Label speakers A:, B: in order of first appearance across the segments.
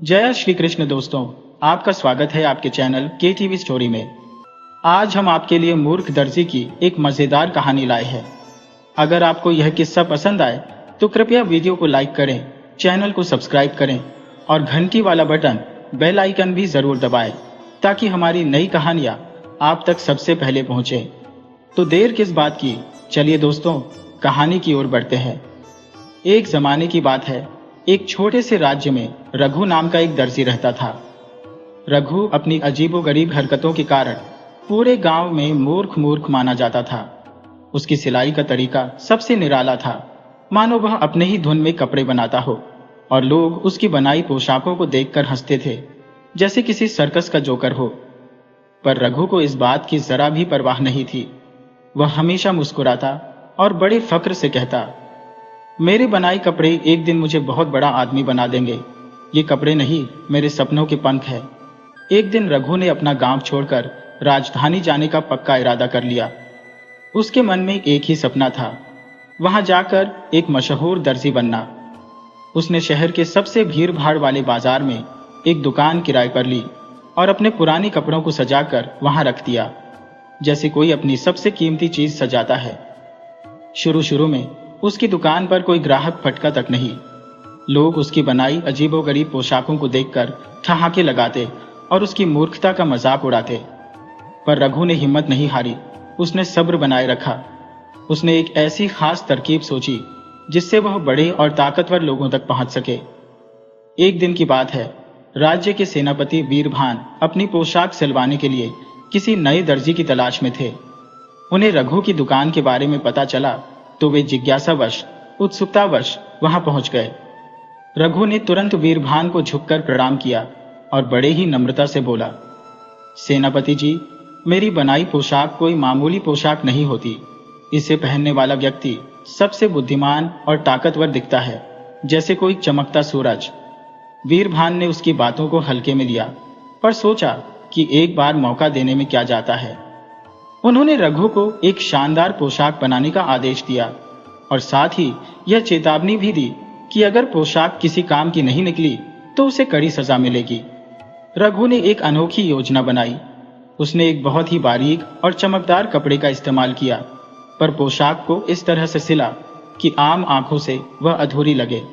A: जय श्री कृष्ण दोस्तों, आपका स्वागत है आपके चैनल के टीवी स्टोरी में। आज हम आपके लिए मूर्ख दर्जी की एक मजेदार कहानी लाए हैं। अगर आपको यह किस्सा पसंद आए तो कृपया वीडियो को लाइक करें, चैनल को सब्सक्राइब करें और घंटी वाला बटन बेल आइकन भी जरूर दबाएं ताकि हमारी नई कहानियां आप तक सबसे पहले पहुंचे। तो देर किस बात की, चलिए दोस्तों कहानी की ओर बढ़ते हैं। एक जमाने की बात है, एक छोटे से राज्य में रघु नाम का एक दर्जी रहता था। रघु अपनी अजीबोगरीब हरकतों के कारण पूरे गांव में मूर्ख मूर्ख माना जाता था। उसकी सिलाई का तरीका सबसे निराला था, मानो वह अपने ही धुन में कपड़े बनाता हो और लोग उसकी बनाई पोशाकों को देखकर हंसते थे जैसे किसी सर्कस का जोकर हो। पर रघु को इस बात की जरा भी परवाह नहीं थी। वह हमेशा मुस्कुराता और बड़े फक्र से कहता, मेरे बनाए कपड़े एक दिन मुझे बहुत बड़ा आदमी बना देंगे। ये कपड़े नहीं, मेरे सपनों के पंख है। एक दिन रघु ने अपना गांव छोड़कर राजधानी जाने का पक्का इरादा कर लिया। उसके मन में एक ही सपना था, वहां जाकर एक मशहूर दर्जी बनना। उसने शहर के सबसे भीड़ भाड़ वाले बाजार में एक दुकान किराए पर ली और अपने पुराने कपड़ों को सजाकर वहां रख दिया, जैसे कोई अपनी सबसे कीमती चीज सजाता है। शुरू शुरू में उसकी दुकान पर कोई ग्राहक फटका तक नहीं। लोग उसकी बनाई अजीबोगरीब पोशाकों को देखकर ठहाके लगाते और उसकी मूर्खता का मजाक उड़ाते। पर रघु ने हिम्मत नहीं हारी। उसने सब्र बनाए रखा। उसने एक ऐसी खास तरकीब सोची जिससे वह बड़े और ताकतवर लोगों तक पहुंच सके। एक दिन की बात है, राज्य के सेनापति वीरभान अपनी पोशाक सिलवाने के लिए किसी नए दर्जी की तलाश में थे। उन्हें रघु की दुकान के बारे में पता चला तो वे जिज्ञासावश, उत्सुकतावश वहां पहुंच गए। रघु ने तुरंत वीरभान को झुककर प्रणाम किया और बड़े ही नम्रता से बोला, सेनापति जी, मेरी बनाई पोशाक कोई मामूली पोशाक नहीं होती। इसे पहनने वाला व्यक्ति सबसे बुद्धिमान और ताकतवर दिखता है, जैसे कोई चमकता सूरज। वीरभान ने उसकी बातों को हल्के में लिया, पर सोचा कि एक बार मौका देने में क्या जाता है। उन्होंने रघु को एक शानदार पोशाक बनाने का आदेश दिया और साथ ही यह चेतावनी भी दी कि अगर पोशाक किसी काम की नहीं निकली तो उसे कड़ी सजा मिलेगी। रघु ने एक अनोखी योजना बनाई। उसने एक बहुत ही बारीक और चमकदार कपड़े का इस्तेमाल किया, पर पोशाक को इस तरह से सिला कि आम आंखों से वह अधूरी लगे।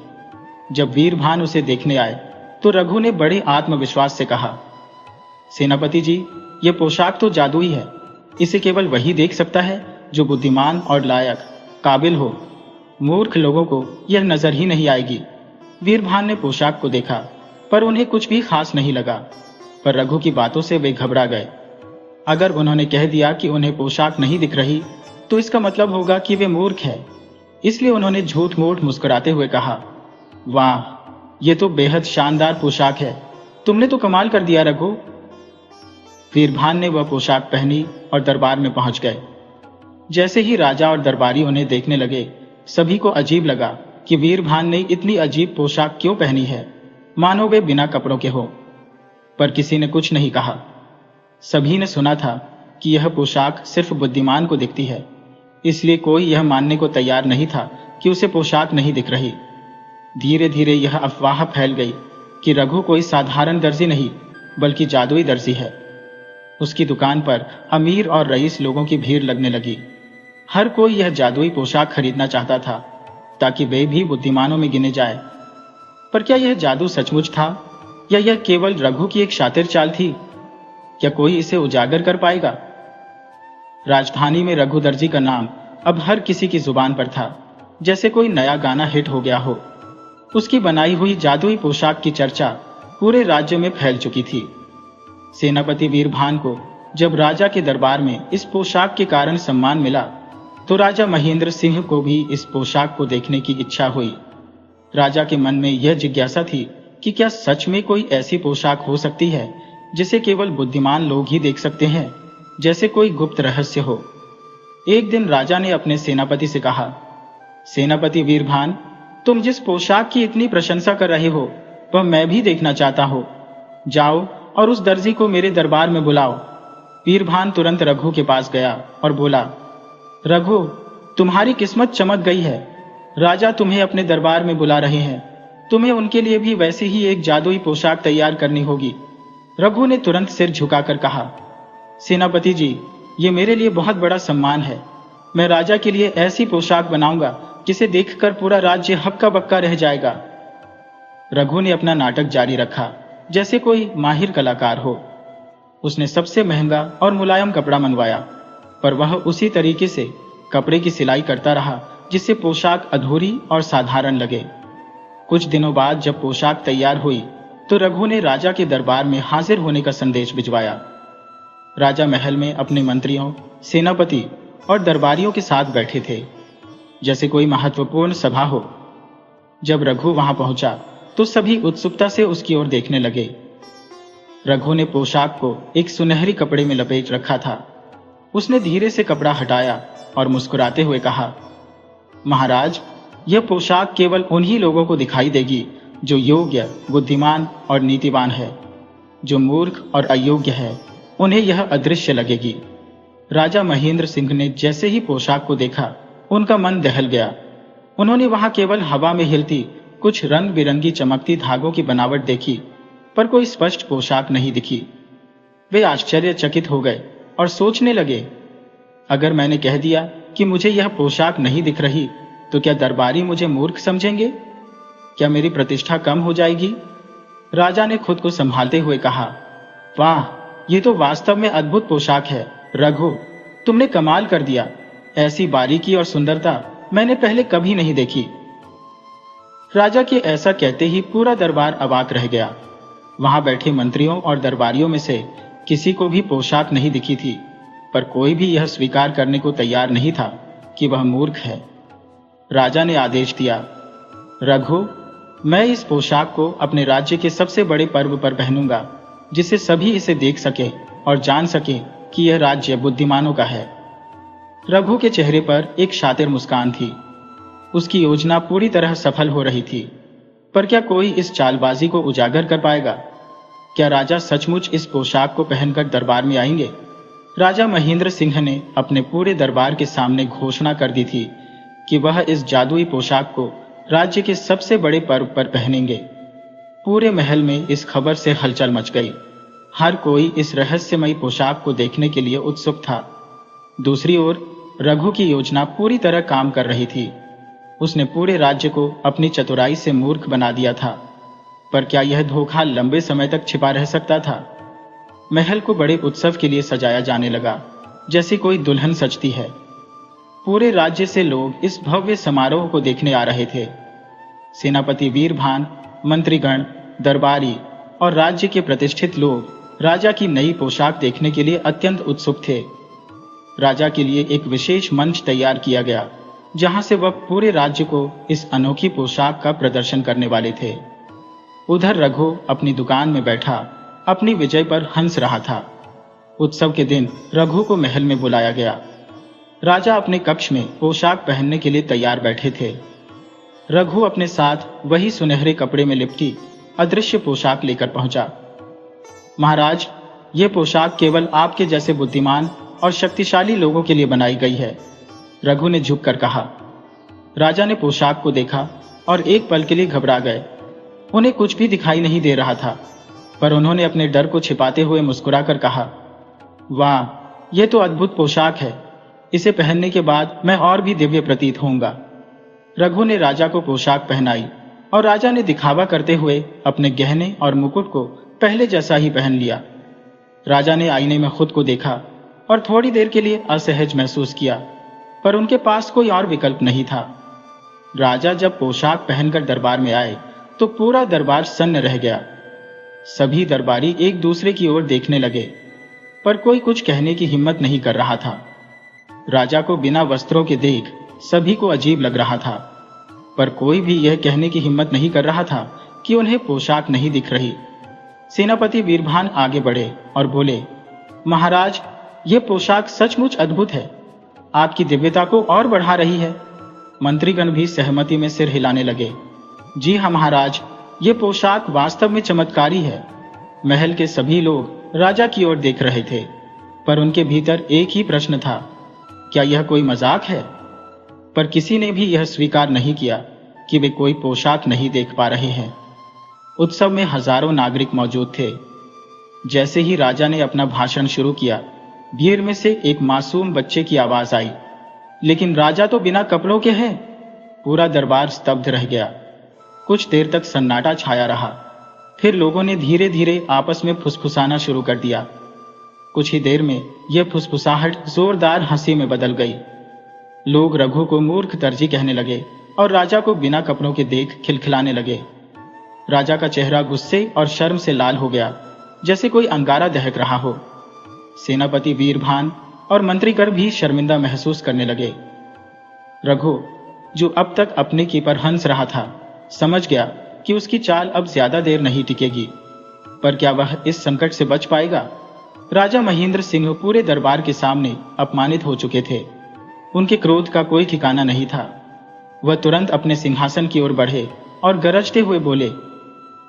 A: जब वीरभान उसे देखने आए तो रघु ने बड़े आत्मविश्वास से कहा, सेनापति जी, यह पोशाक तो जादुई है। इसे केवल वही देख सकता है जो बुद्धिमान और लायक, काबिल हो। मूर्ख लोगों को यह नजर ही नहीं आएगी। वीरभान ने पोशाक को देखा, पर उन्हें कुछ भी खास नहीं लगा। पर रघु की बातों से वे घबरा गए। अगर उन्होंने कह दिया कि उन्हें पोशाक नहीं दिख रही तो इसका मतलब होगा कि वे मूर्ख है। इसलिए उन्होंने झूठ मूठ मुस्कुराते हुए कहा, वाह, ये तो बेहद शानदार पोशाक है। तुमने तो कमाल कर दिया रघु। वीरभान ने वह पोशाक पहनी और दरबार में पहुंच गए। जैसे ही राजा और दरबारी उन्हें देखने लगे, सभी को अजीब लगा कि वीरभान ने इतनी अजीब पोशाक क्यों पहनी है, मानो वे बिना कपड़ों के हो। पर किसी ने कुछ नहीं कहा। सभी ने सुना था कि यह पोशाक सिर्फ बुद्धिमान को दिखती है, इसलिए कोई यह मानने को तैयार नहीं था कि उसे पोशाक नहीं दिख रही। धीरे धीरे यह अफवाह फैल गई कि रघु कोई साधारण दर्जी नहीं बल्कि जादुई दर्जी है। उसकी दुकान पर अमीर और रईस लोगों की भीड़ लगने लगी। हर कोई यह जादुई पोशाक खरीदना चाहता था ताकि वे भी बुद्धिमानों में गिने जाए। पर क्या यह जादू सचमुच था या यह केवल रघु की एक शातिर चाल थी? क्या कोई इसे उजागर कर पाएगा? राजधानी में रघु दर्जी का नाम अब हर किसी की जुबान पर था, जैसे कोई नया गाना हिट हो गया हो। उसकी बनाई हुई जादुई पोशाक की चर्चा पूरे राज्य में फैल चुकी थी। सेनापति वीरभान को जब राजा के दरबार में इस पोशाक के कारण सम्मान मिला तो राजा महेंद्र सिंह को भी इस पोशाक को देखने की इच्छा हुई। राजा के मन में यह जिज्ञासा थी कि क्या सच में कोई ऐसी पोशाक हो सकती है जिसे केवल बुद्धिमान लोग ही देख सकते हैं, जैसे कोई गुप्त रहस्य हो। एक दिन राजा ने अपने सेनापति से कहा, सेनापति वीरभान, तुम जिस पोशाक की इतनी प्रशंसा कर रहे हो वह मैं भी देखना चाहता हूं। जाओ और उस दर्जी को मेरे दरबार में बुलाओ। वीरभान तुरंत रघु के पास गया और बोला, रघु, तुम्हारी किस्मत चमक गई है। राजा तुम्हें अपने दरबार में बुला रहे हैं। तुम्हें उनके लिए भी वैसी ही एक जादुई पोशाक तैयार करनी होगी। रघु ने तुरंत सिर झुकाकर कहा, सेनापति जी, ये मेरे लिए बहुत बड़ा सम्मान है। मैं राजा के लिए ऐसी पोशाक बनाऊंगा जिसे देखकर पूरा राज्य हक्का बक्का रह जाएगा। रघु ने अपना नाटक जारी रखा जैसे कोई माहिर कलाकार हो। उसने सबसे महंगा और मुलायम कपड़ा मनवाया, पर वह उसी तरीके से कपड़े की सिलाई करता रहा जिससे पोशाक अधूरी और साधारण लगे। कुछ दिनों बाद जब पोशाक तैयार हुई तो रघु ने राजा के दरबार में हाजिर होने का संदेश भिजवाया। राजा महल में अपने मंत्रियों, सेनापति और दरबारियों के साथ बैठे थे, जैसे कोई महत्वपूर्ण सभा हो। जब रघु वहां पहुंचा तो सभी उत्सुकता से उसकी ओर देखने लगे। रघु ने पोशाक को एक सुनहरी कपड़े में लपेट रखा था। उसने धीरे से कपड़ा हटाया और मुस्कुराते हुए कहा, महाराज, यह पोशाक केवल उन्हीं लोगों को दिखाई देगी जो योग्य, बुद्धिमान और नीतिवान है। जो मूर्ख और अयोग्य है उन्हें यह अदृश्य लगेगी। राजा महेंद्र सिंह ने जैसे ही पोशाक को देखा, उनका मन दहल गया। उन्होंने वहां केवल हवा में हिलती कुछ रंग बिरंगी चमकती धागों की बनावट देखी, पर कोई स्पष्ट पोशाक नहीं दिखी। वे आश्चर्यचकित हो गए और सोचने लगे, अगर मैंने कह दिया कि मुझे यह पोशाक नहीं दिख रही तो क्या दरबारी मुझे मूर्ख समझेंगे? क्या मेरी प्रतिष्ठा कम हो जाएगी? राजा ने खुद को संभालते हुए कहा, वाह, ये तो वास्तव में अद्भुत पोशाक है। रघु, तुमने कमाल कर दिया। ऐसी बारीकी और सुंदरता मैंने पहले कभी नहीं देखी। राजा के ऐसा कहते ही पूरा दरबार अवाक रह गया। वहां बैठे मंत्रियों और दरबारियों में से किसी को भी पोशाक नहीं दिखी थी, पर कोई भी यह स्वीकार करने को तैयार नहीं था कि वह मूर्ख है। राजा ने आदेश दिया, रघु, मैं इस पोशाक को अपने राज्य के सबसे बड़े पर्व पर पहनूंगा, जिससे सभी इसे देख सके और जान सके कि यह राज्य बुद्धिमानों का है। रघु के चेहरे पर एक शातिर मुस्कान थी। उसकी योजना पूरी तरह सफल हो रही थी, पर क्या कोई इस चालबाजी को उजागर कर पाएगा? क्या राजा सचमुच इस पोशाक को पहनकर दरबार में आएंगे? राजा महेंद्र सिंह ने अपने पूरे दरबार के सामने घोषणा कर दी थी कि वह इस जादुई पोशाक को राज्य के सबसे बड़े पर्व पर पहनेंगे। पूरे महल में इस खबर से हलचल मच गई। हर कोई इस रहस्यमयी पोशाक को देखने के लिए उत्सुक था। दूसरी ओर रघु की योजना पूरी तरह काम कर रही थी। उसने पूरे राज्य को अपनी चतुराई से मूर्ख बना दिया था, पर क्या यह धोखा लंबे समय तक छिपा रह सकता था? महल को बड़े उत्सव के लिए सजाया जाने लगा, जैसे कोई दुल्हन सजती है। पूरे राज्य से लोग इस भव्य समारोह को देखने आ रहे थे। सेनापति वीरभान, मंत्रीगण, दरबारी और राज्य के प्रतिष्ठित लोग राजा की नई पोशाक देखने के लिए अत्यंत उत्सुक थे। राजा के लिए एक विशेष मंच तैयार किया गया, जहां से वह पूरे राज्य को इस अनोखी पोशाक का प्रदर्शन करने वाले थे। उधर रघु अपनी दुकान में बैठा अपनी विजय पर हंस रहा था। उत्सव के दिन रघु को महल में बुलाया गया। राजा अपने कक्ष में पोशाक पहनने के लिए तैयार बैठे थे। रघु अपने साथ वही सुनहरे कपड़े में लिपटी अदृश्य पोशाक लेकर पहुंचा। महाराज, यह पोशाक केवल आपके जैसे बुद्धिमान और शक्तिशाली लोगों के लिए बनाई गई है, रघु ने झुककर कहा। राजा ने पोशाक को देखा और एक पल के लिए घबरा गए। उन्हें कुछ भी दिखाई नहीं दे रहा था, पर उन्होंने अपने डर को छिपाते हुए मुस्कुराकर कहा, वाह, यह तो अद्भुत पोशाक है। इसे पहनने के बाद मैं और भी दिव्य प्रतीत होऊंगा। रघु ने राजा को पोशाक पहनाई और राजा ने दिखावा करते हुए अपने गहने और मुकुट को पहले जैसा ही पहन लिया। राजा ने आईने में खुद को देखा और थोड़ी देर के लिए असहज महसूस किया, पर उनके पास कोई और विकल्प नहीं था। राजा जब पोशाक पहनकर दरबार में आए तो पूरा दरबार सन्न रह गया। सभी दरबारी एक दूसरे की ओर देखने लगे, पर कोई कुछ कहने की हिम्मत नहीं कर रहा था। राजा को बिना वस्त्रों के देख सभी को अजीब लग रहा था, पर कोई भी यह कहने की हिम्मत नहीं कर रहा था कि उन्हें पोशाक नहीं दिख रही। सेनापति वीरभान आगे बढ़े और बोले, महाराज, यह पोशाक सचमुच अद्भुत है। आपकी दिव्यता को और बढ़ा रही है। मंत्रीगण भी सहमति में सिर हिलाने लगे। जी हाँ महाराज, ये पोशाक वास्तव में चमत्कारी है। महल के सभी लोग राजा की ओर देख रहे थे, पर उनके भीतर एक ही प्रश्न था, क्या यह कोई मजाक है? पर किसी ने भी यह स्वीकार नहीं किया कि वे कोई पोशाक नहीं देख पा रहे हैं। उत्सव में हजारों नागरिक मौजूद थे। जैसे ही राजा ने अपना भाषण शुरू किया, भीड़ में से एक मासूम बच्चे की आवाज आई, लेकिन राजा तो बिना कपड़ों के हैं। पूरा दरबार स्तब्ध रह गया। कुछ देर तक सन्नाटा छाया रहा। फिर लोगों ने धीरे धीरे आपस में फुसफुसाना शुरू कर दिया। कुछ ही देर में यह फुसफुसाहट जोरदार हंसी में बदल गई। लोग रघु को मूर्ख दर्जी कहने लगे और राजा को बिना कपड़ों के देख खिलखिलाने लगे। राजा का चेहरा गुस्से और शर्म से लाल हो गया, जैसे कोई अंगारा दहक रहा हो। सेनापति वीरभान और मंत्रीगण भी शर्मिंदा महसूस करने लगे। रघु, जो अब तक अपने की पर हंस रहा था, समझ गया कि उसकी चाल अब ज्यादा देर नहीं टिकेगी। पर क्या वह इस संकट से बच पाएगा? राजा महेंद्र सिंह पूरे दरबार के सामने अपमानित हो चुके थे। उनके क्रोध का कोई ठिकाना नहीं था। वह तुरंत अपने सिंहासन की ओर बढ़े और गरजते हुए बोले,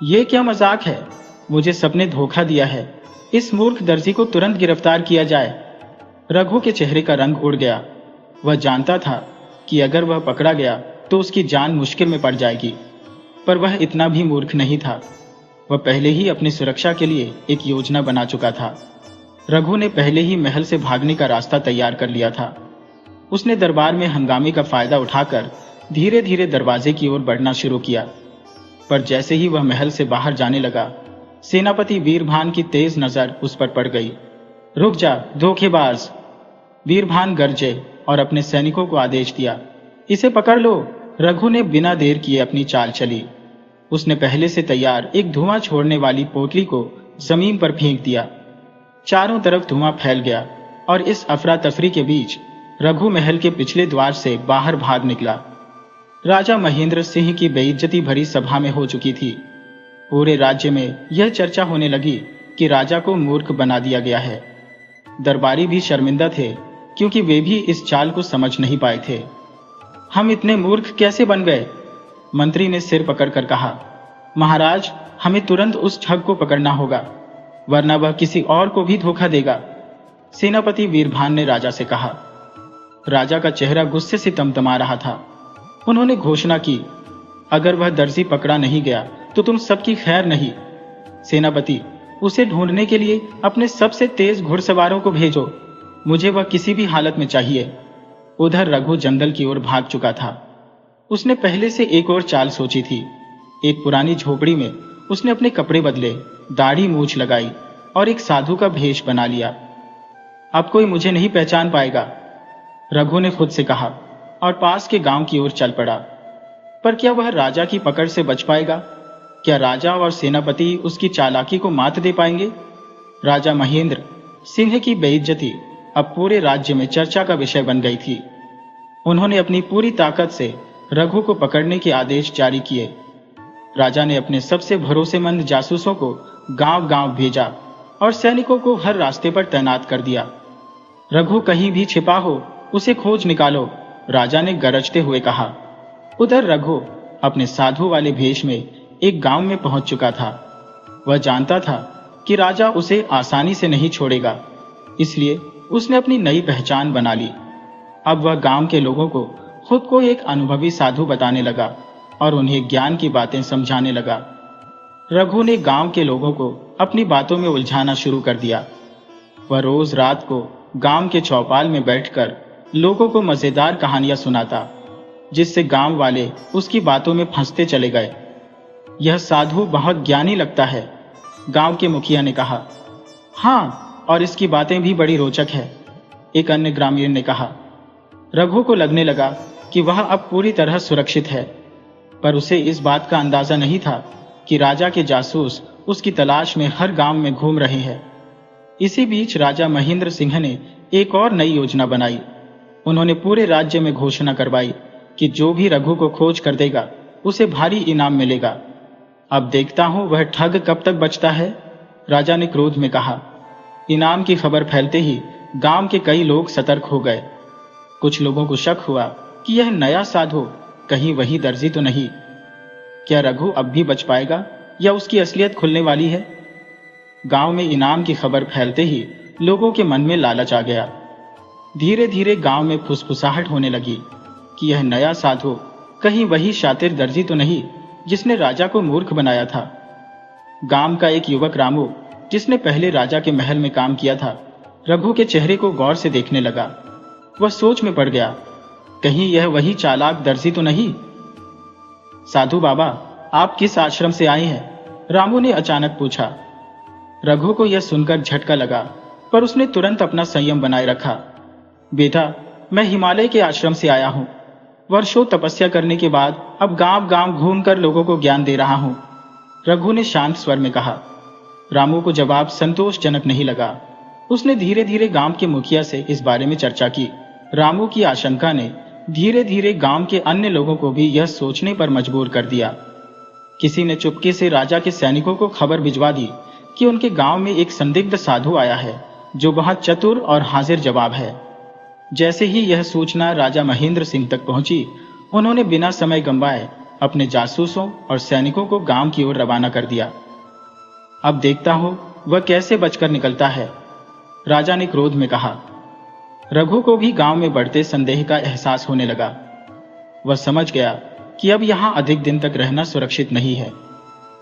A: ये क्या मजाक है? मुझे सबने धोखा दिया है। इस मूर्ख दर्जी को तुरंत गिरफ्तार किया जाए। रघु के चेहरे का रंग उड़ गया। वह जानता था कि अगर वह पकड़ा गया तो उसकी जान मुश्किल में पड़ जाएगी, पर वह इतना भी मूर्ख नहीं था। वह पहले ही अपनी सुरक्षा के लिए एक योजना बना चुका था। रघु ने पहले ही महल से भागने का रास्ता तैयार कर लिया था। उसने दरबार में हंगामे का फायदा उठाकर धीरे धीरे दरवाजे की ओर बढ़ना शुरू किया। पर जैसे ही वह महल से बाहर जाने लगा, सेनापति वीरभान की तेज नजर उस पर पड़ गई। रुक जा धोखेबाज! वीरभान गरजे और अपने सैनिकों को आदेश दिया, इसे पकड़ लो। रघु ने बिना देर किए अपनी चाल चली। उसने पहले से तैयार एक धुआं छोड़ने वाली पोटली को जमीन पर फेंक दिया। चारों तरफ धुआं फैल गया और इस अफरा तफरी के बीच रघु महल के पिछले द्वार से बाहर भाग निकला। राजा महेंद्र सिंह की बेइज्जती भरी सभा में हो चुकी थी। पूरे राज्य में यह चर्चा होने लगी कि राजा को मूर्ख बना दिया गया है। दरबारी भी शर्मिंदा थे, क्योंकि वे भी इस चाल को समझ नहीं पाए थे। हम इतने मूर्ख कैसे बन गए? मंत्री ने सिर पकड़कर कहा, महाराज, हमें तुरंत उस ठग को पकड़ना होगा, वरना वह किसी और को भी धोखा देगा। सेनापति वीरभान ने राजा से कहा। राजा का चेहरा गुस्से से तमतमा रहा था। उन्होंने घोषणा की, अगर वह दर्जी पकड़ा नहीं गया तो तुम सबकी खैर नहीं। सेनापति, उसे ढूंढने के लिए अपने सबसे तेज घुड़सवारों को भेजो। मुझे वह किसी भी हालत में चाहिए। उधर रघु जंगल की ओर भाग चुका था। उसने पहले से एक और चाल सोची थी। एक पुरानी झोपड़ी में उसने अपने कपड़े बदले, दाढ़ी मूछ लगाई और एक साधु का भेष बना लिया। अब कोई मुझे नहीं पहचान पाएगा, रघु ने खुद से कहा और पास के गांव की ओर चल पड़ा। पर क्या वह राजा की पकड़ से बच पाएगा? क्या राजा और सेनापति उसकी चालाकी को मात दे पाएंगे? राजा महेंद्र सिंह की बेइज्जती अब पूरे राज्य में चर्चा का विषय बन गई थी। उन्होंने अपनी पूरी ताकत से रघु को पकड़ने के आदेश जारी किए। राजा ने अपने सबसे भरोसेमंद जासूसों को गांव-गांव भेजा और सैनिकों को हर रास्ते पर तैनात कर दिया। रघु कहीं भी छिपा हो, उसे खोज निकालो, राजा ने गरजते हुए कहा। उधर रघु अपने साधु वाले भेष में एक गांव में पहुंच चुका था। वह जानता था कि राजा उसे आसानी से नहीं छोड़ेगा, इसलिए उसने अपनी नई पहचान बना ली। अब वह गांव के लोगों को खुद को एक अनुभवी साधु बताने लगा और उन्हें ज्ञान की बातें समझाने लगा। रघु ने गांव के लोगों को अपनी बातों में उलझाना शुरू कर दिया। वह रोज रात को गांव के चौपाल में बैठकर लोगों को मजेदार कहानियां सुनाता, जिससे गांव वाले उसकी बातों में फंसते चले गए। यह साधु बहुत ज्ञानी लगता है, गांव के मुखिया ने कहा। हाँ, और इसकी बातें भी बड़ी रोचक है, एक अन्य ग्रामीण ने कहा। रघु को लगने लगा कि वह अब पूरी तरह सुरक्षित है, पर उसे इस बात का अंदाजा नहीं था कि राजा के जासूस उसकी तलाश में हर गांव में घूम रहे हैं। इसी बीच राजा महेंद्र सिंह ने एक और नई योजना बनाई। उन्होंने पूरे राज्य में घोषणा करवाई कि जो भी रघु को खोज कर देगा उसे भारी इनाम मिलेगा। अब देखता हूं वह ठग कब तक बचता है, राजा ने क्रोध में कहा। इनाम की खबर फैलते ही गांव के कई लोग सतर्क हो गए। कुछ लोगों को शक हुआ कि यह नया साधु कहीं वही दर्जी तो नहीं। क्या रघु अब भी बच पाएगा या उसकी असलियत खुलने वाली है? गांव में इनाम की खबर फैलते ही लोगों के मन में लालच आ गया। धीरे धीरे गांव में फुसफुसाहट होने लगी कि यह नया साधु कहीं वही शातिर दर्जी तो नहीं जिसने राजा को मूर्ख बनाया था। गांव का एक युवक रामू, जिसने पहले राजा के महल में काम किया था, रघु के चेहरे को गौर से देखने लगा। वह सोच में पड़ गया, कहीं यह वही चालाक दर्जी तो नहीं। साधु बाबा, आप किस आश्रम से आए हैं? रामू ने अचानक पूछा। रघु को यह सुनकर झटका लगा, पर उसने तुरंत अपना संयम बनाए रखा। बेटा, मैं हिमालय के आश्रम से आया हूं। वर्षों तपस्या करने के बाद अब गांव गांव घूमकर लोगों को ज्ञान दे रहा हूं, रघु ने शांत स्वर में कहा। रामू को जवाब संतोषजनक नहीं लगा। उसने धीरे धीरे गांव के मुखिया से इस बारे में चर्चा की। रामू की आशंका ने धीरे धीरे गांव के अन्य लोगों को भी यह सोचने पर मजबूर कर दिया। किसी ने चुपके से राजा के सैनिकों को खबर भिजवा दी कि उनके गांव में एक संदिग्ध साधु आया है जो बहुत चतुर और हाजिर जवाब है। जैसे ही यह सूचना राजा महेंद्र सिंह तक पहुंची, उन्होंने बिना समय गंवाए अपने जासूसों और सैनिकों को गांव की ओर रवाना कर दिया। अब देखता हूं वह कैसे बचकर निकलता है, राजा ने क्रोध में कहा। रघु को भी गांव में बढ़ते संदेह का एहसास होने लगा। वह समझ गया कि अब यहां अधिक दिन तक रहना सुरक्षित नहीं है।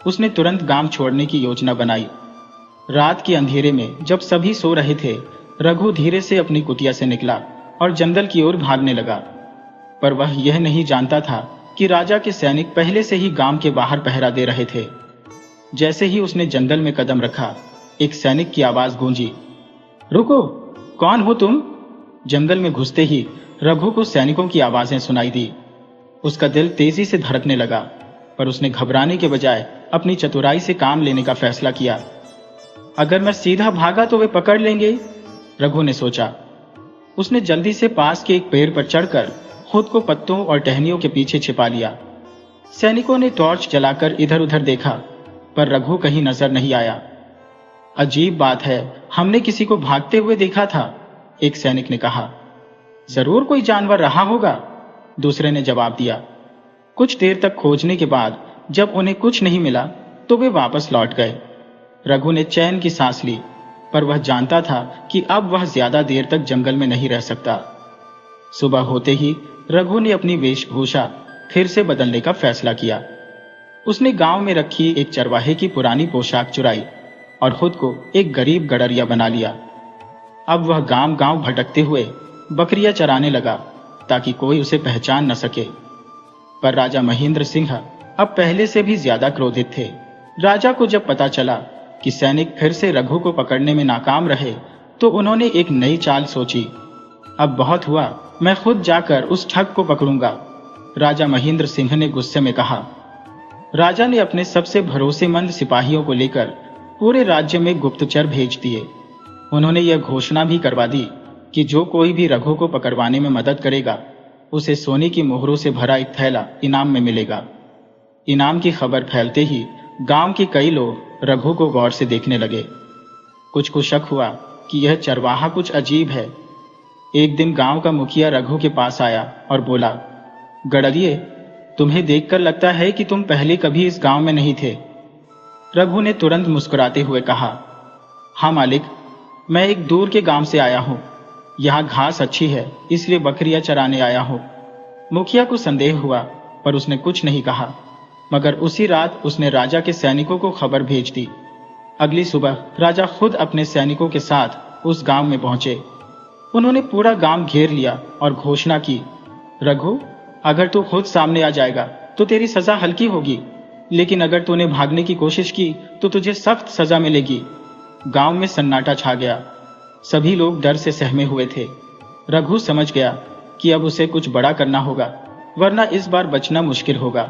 A: उसने तुरंत गांव छोड़ने की योजना बनाई। रात के अंधेरे में जब सभी सो रहे थे, रघु धीरे से अपनी कुटिया से निकला और जंगल की ओर भागने लगा। पर वह यह नहीं जानता था कि राजा के सैनिक पहले से ही गांव के बाहर पहरा दे रहे थे। जैसे ही उसने जंगल में कदम रखा, एक सैनिक की आवाज गूंजी, रुको, कौन हो तुम? जंगल में घुसते ही रघु को सैनिकों की आवाजें सुनाई दी। उसका दिल तेजी से धड़कने लगा, पर उसने घबराने के बजाय अपनी चतुराई से काम लेने का फैसला किया। अगर मैं सीधा भागा तो वे पकड़ लेंगे, रघु ने सोचा। उसने जल्दी से पास के एक पेड़ पर चढ़कर खुद को पत्तों और टहनियों के पीछे छिपा लिया। सैनिकों ने टॉर्च जलाकर इधर उधर देखा, पर रघु कहीं नजर नहीं आया। अजीब बात है, हमने किसी को भागते हुए देखा था, एक सैनिक ने कहा। जरूर कोई जानवर रहा होगा, दूसरे ने जवाब दिया। कुछ देर तक खोजने के बाद जब उन्हें कुछ नहीं मिला तो वे वापस लौट गए। रघु ने चैन की सांस ली, पर वह जानता था कि अब वह ज्यादा देर तक जंगल में नहीं रह सकता। सुबह होते ही रघु ने अपनी वेशभूषा फिर से बदलने का फैसला किया। उसने गांव में रखी एक चरवाहे की पुरानी पोशाक चुराई और खुद को एक गरीब गडरिया बना लिया। अब वह गांव गांव भटकते हुए बकरियां चराने लगा ताकि कोई उसे पहचान न सके। पर राजा महेंद्र सिंह अब पहले से भी ज्यादा क्रोधित थे। राजा को जब पता चला कि सैनिक फिर से रघु को पकड़ने में नाकाम रहे, तो उन्होंने एक नई चाल सोची। अब बहुत हुआ, मैं खुद जाकर उस ठग को पकड़ूंगा, राजा महेंद्र सिंह ने गुस्से में कहा। राजा ने अपने सबसे भरोसेमंद सिपाहियों को लेकर पूरे राज्य में गुप्तचर भेज दिए। उन्होंने यह घोषणा भी करवा दी कि जो कोई भी रघु को पकड़वाने में मदद करेगा, उसे सोने की मोहरों से भरा एक थैला इनाम में मिलेगा। इनाम की खबर फैलते ही गांव के कई लोग रघु को गौर से देखने लगे। कुछ को शक हुआ कि यह चरवाहा कुछ अजीब है। एक दिन गांव का मुखिया रघु के पास आया और बोला, गडरिये, तुम्हें देखकर लगता है कि तुम पहले कभी इस गांव में नहीं थे। रघु ने तुरंत मुस्कुराते हुए कहा, हाँ मालिक, मैं एक दूर के गांव से आया हूं। यहाँ घास अच्छी है, इसलिए बकरियां चराने आया हूं। मुखिया को संदेह हुआ, पर उसने कुछ नहीं कहा। मगर उसी रात उसने राजा के सैनिकों को खबर भेज दी। अगली सुबह राजा खुद अपने सैनिकों के साथ उस गांव में पहुंचे। उन्होंने पूरा गांव घेर लिया और घोषणा की, रघु, अगर तू खुद सामने आ जाएगा तो तेरी सजा हल्की होगी, लेकिन अगर तूने भागने की कोशिश की तो तुझे सख्त सजा मिलेगी। गांव में सन्नाटा छा गया। सभी लोग डर से सहमे हुए थे। रघु समझ गया कि अब उसे कुछ बड़ा करना होगा, वरना इस बार बचना मुश्किल होगा।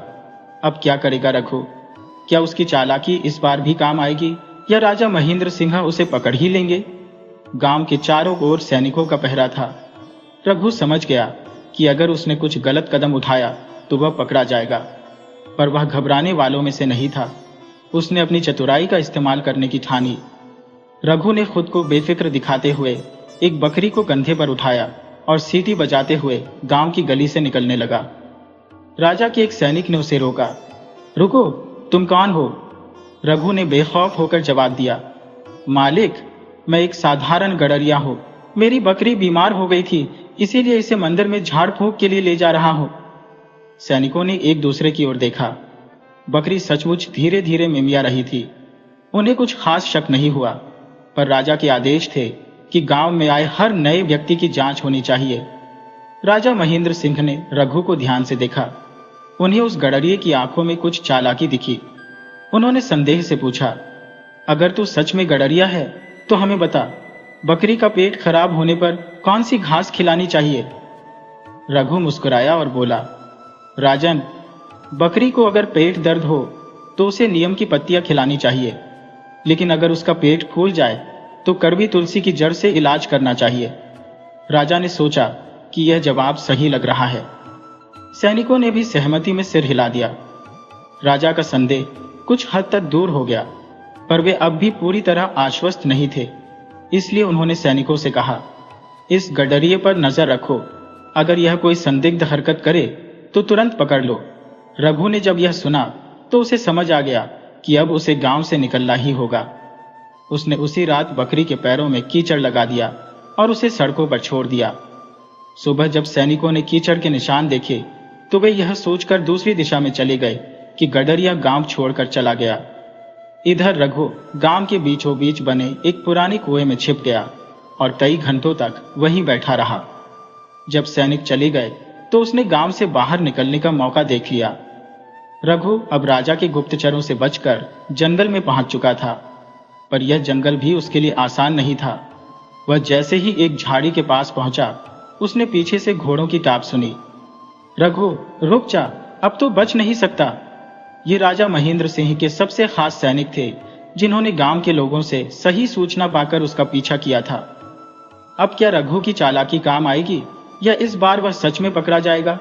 A: अब क्या करेगा रघु? क्या उसकी चालाकी इस बार भी काम आएगी या राजा महेंद्र सिंह उसे पकड़ ही लेंगे? गांव के चारों ओर सैनिकों का पहरा था। रघु समझ गया कि अगर उसने कुछ गलत कदम उठाया तो वह पकड़ा जाएगा, पर वह घबराने वालों में से नहीं था। उसने अपनी चतुराई का इस्तेमाल करने की ठानी। रघु ने खुद को बेफिक्र दिखाते हुए एक बकरी को कंधे पर उठाया और सीटी बजाते हुए गांव की गली से निकलने लगा। राजा के एक सैनिक ने उसे रोका। रुको, तुम कौन हो? रघु ने बेखौफ होकर जवाब दिया, मालिक, मैं एक साधारण गडरिया हूं। मेरी बकरी बीमार हो गई थी, इसीलिए इसे मंदिर में झाड़ फूंक के लिए ले जा रहा हूं। सैनिकों ने एक दूसरे की ओर देखा। बकरी सचमुच धीरे धीरे मिमिया रही थी। उन्हें कुछ खास शक नहीं हुआ, पर राजा के आदेश थे कि गांव में आए हर नए व्यक्ति की जांच होनी चाहिए। राजा महेंद्र सिंह ने रघु को ध्यान से देखा। उन्हें उस गडरिये की आंखों में कुछ चालाकी दिखी। उन्होंने संदेह से पूछा, अगर तू सच में गडरिया है तो हमें बता, बकरी का पेट खराब होने पर कौन सी घास खिलानी चाहिए? रघु मुस्कुराया और बोला, राजन, बकरी को अगर पेट दर्द हो तो उसे नीम की पत्तियां खिलानी चाहिए, लेकिन अगर उसका पेट फूल जाए तो कड़वी तुलसी की जड़ से इलाज करना चाहिए। राजा ने सोचा कि यह जवाब सही लग रहा है। सैनिकों ने भी सहमति में सिर हिला दिया। राजा का संदेह कुछ हद तक दूर हो गया, पर वे अब भी पूरी तरह आश्वस्त नहीं थे। इसलिए उन्होंने सैनिकों से कहा, इस गडरिये पर नजर रखो, अगर यह कोई संदिग्ध हरकत करे तो तुरंत पकड़ लो। रघु ने जब यह सुना तो उसे समझ आ गया कि अब उसे गांव से निकलना ही होगा। उसने उसी रात बकरी के पैरों में कीचड़ लगा दिया और उसे सड़कों पर छोड़ दिया। सुबह जब सैनिकों ने कीचड़ के निशान देखे तो वे यह सोचकर दूसरी दिशा में चले गए कि गडरिया गांव छोड़कर चला गया। इधर रघु गांव के बीचों बीच बने एक पुराने कुएं में छिप गया और कई घंटों तक वहीं बैठा रहा। जब सैनिक चले गए तो उसने गांव से बाहर निकलने का मौका देख लिया। रघु अब राजा के गुप्तचरों से बचकर जंगल में पहुंच चुका था, पर यह जंगल भी उसके लिए आसान नहीं था। वह जैसे ही एक झाड़ी के पास पहुंचा, उसने पीछे से घोड़ों की टाप सुनी। रघु, रुक जा, अब तो बच नहीं सकता। ये राजा महेंद्र सिंह के सबसे खास सैनिक थे, जिन्होंने गांव के लोगों से सही सूचना पाकर उसका पीछा किया था। अब क्या रघु की चालाकी काम आएगी या इस बार वह सच में पकड़ा जाएगा?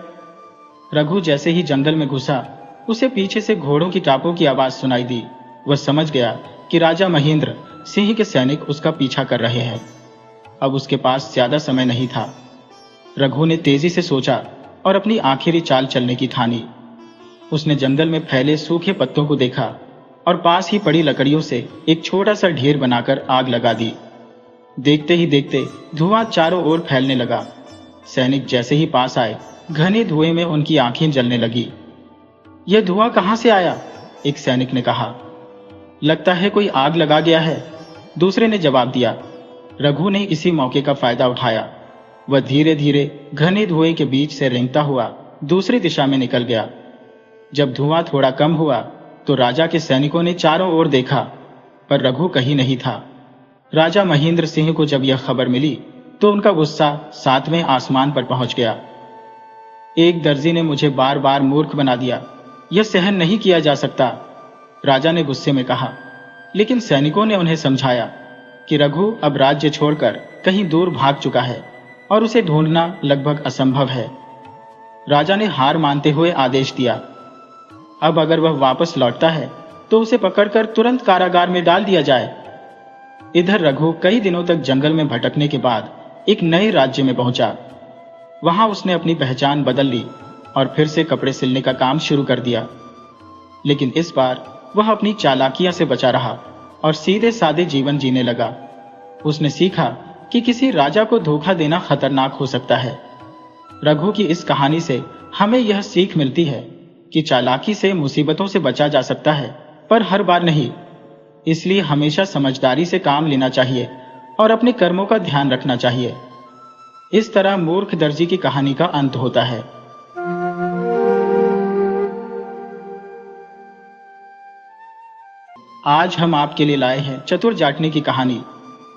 A: रघु जैसे ही जंगल में घुसा, उसे पीछे से घोड़ों की टापों की आवाज सुनाई दी। वह समझ गया कि राजा महेंद्र सिंह के सैनिक उसका पीछा कर रहे हैं। अब उसके पास ज्यादा समय नहीं था। रघु ने तेजी से सोचा और अपनी आखिरी चाल चलने की ठानी। उसने जंगल में फैले सूखे पत्तों को देखा और पास ही पड़ी लकड़ियों से एक छोटा सा ढेर बनाकर आग लगा दी। देखते ही देखते धुआं चारों ओर फैलने लगा। सैनिक जैसे ही पास आए, घने धुएं में उनकी आंखें जलने लगी। यह धुआं कहां से आया? एक सैनिक ने कहा। लगता है कोई आग लगा गया है, दूसरे ने जवाब दिया। रघु ने इसी मौके का फायदा उठाया। वह धीरे धीरे घने धुएं के बीच से रेंगता हुआ दूसरी दिशा में निकल गया। जब धुआं थोड़ा कम हुआ तो राजा के सैनिकों ने चारों ओर देखा, पर रघु कहीं नहीं था। राजा महेंद्र सिंह को जब यह खबर मिली तो उनका गुस्सा सातवें आसमान पर पहुंच गया। एक दर्जी ने मुझे बार बार मूर्ख बना दिया, यह सहन नहीं किया जा सकता, राजा ने गुस्से में कहा। लेकिन सैनिकों ने उन्हें समझाया कि रघु अब राज्य छोड़कर कहीं दूर भाग चुका है और उसे ढूंढना लगभग असंभव है। राजा ने हार मानते हुए आदेश दिया, अब अगर वह वापस लौटता है तो उसे पकड़कर तुरंत कारागार में डाल दिया जाए। इधर रघु कई दिनों तक जंगल में भटकने के बाद एक नए राज्य में पहुंचा। वहां उसने अपनी पहचान बदल ली और फिर से कपड़े सिलने का काम शुरू कर दिया। लेकिन इस बार वह अपनी चालाकियां से बचा रहा और सीधे सादे जीवन जीने लगा। उसने सीखा कि किसी राजा को धोखा देना खतरनाक हो सकता है। रघु की इस कहानी से हमें यह सीख मिलती है कि चालाकी से मुसीबतों से बचा जा सकता है, पर हर बार नहीं। इसलिए हमेशा समझदारी से काम लेना चाहिए और अपने कर्मों का ध्यान रखना चाहिए। इस तरह मूर्ख दर्जी की कहानी का अंत होता है। आज हम आपके लिए लाए हैं चतुर जाटने की कहानी।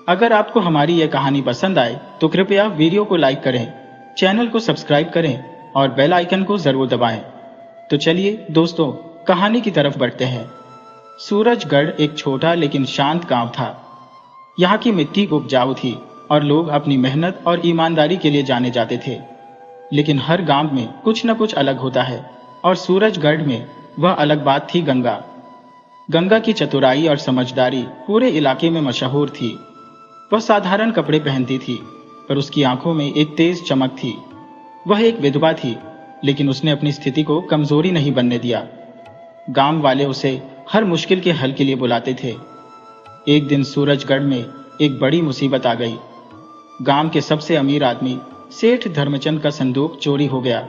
A: अगर आपको हमारी यह कहानी पसंद आए तो कृपया वीडियो को लाइक करें, चैनल को सब्सक्राइब करें और बेल आइकन को जरूर दबाएं। तो चलिए दोस्तों, कहानी की तरफ बढ़ते हैं। सूरजगढ़ एक छोटा लेकिन शांत गांव था। यहाँ की मिट्टी उपजाऊ थी और लोग अपनी मेहनत और ईमानदारी के लिए जाने जाते थे। लेकिन हर गांव में कुछ न कुछ अलग होता है, और सूरजगढ़ में वह अलग बात थी। गंगा की चतुराई और समझदारी पूरे इलाके में मशहूर थी। वह साधारण कपड़े पहनती थी, पर उसकी आंखों में एक तेज चमक थी। वह एक विधवा थी, लेकिन उसने अपनी स्थिति को कमजोरी नहीं बनने दिया। गांव वाले उसे हर मुश्किल के हल के लिए बुलाते थे। एक दिन सूरजगढ़ में एक बड़ी मुसीबत आ गई। गांव के सबसे अमीर आदमी सेठ धर्मचंद का संदूक चोरी हो गया।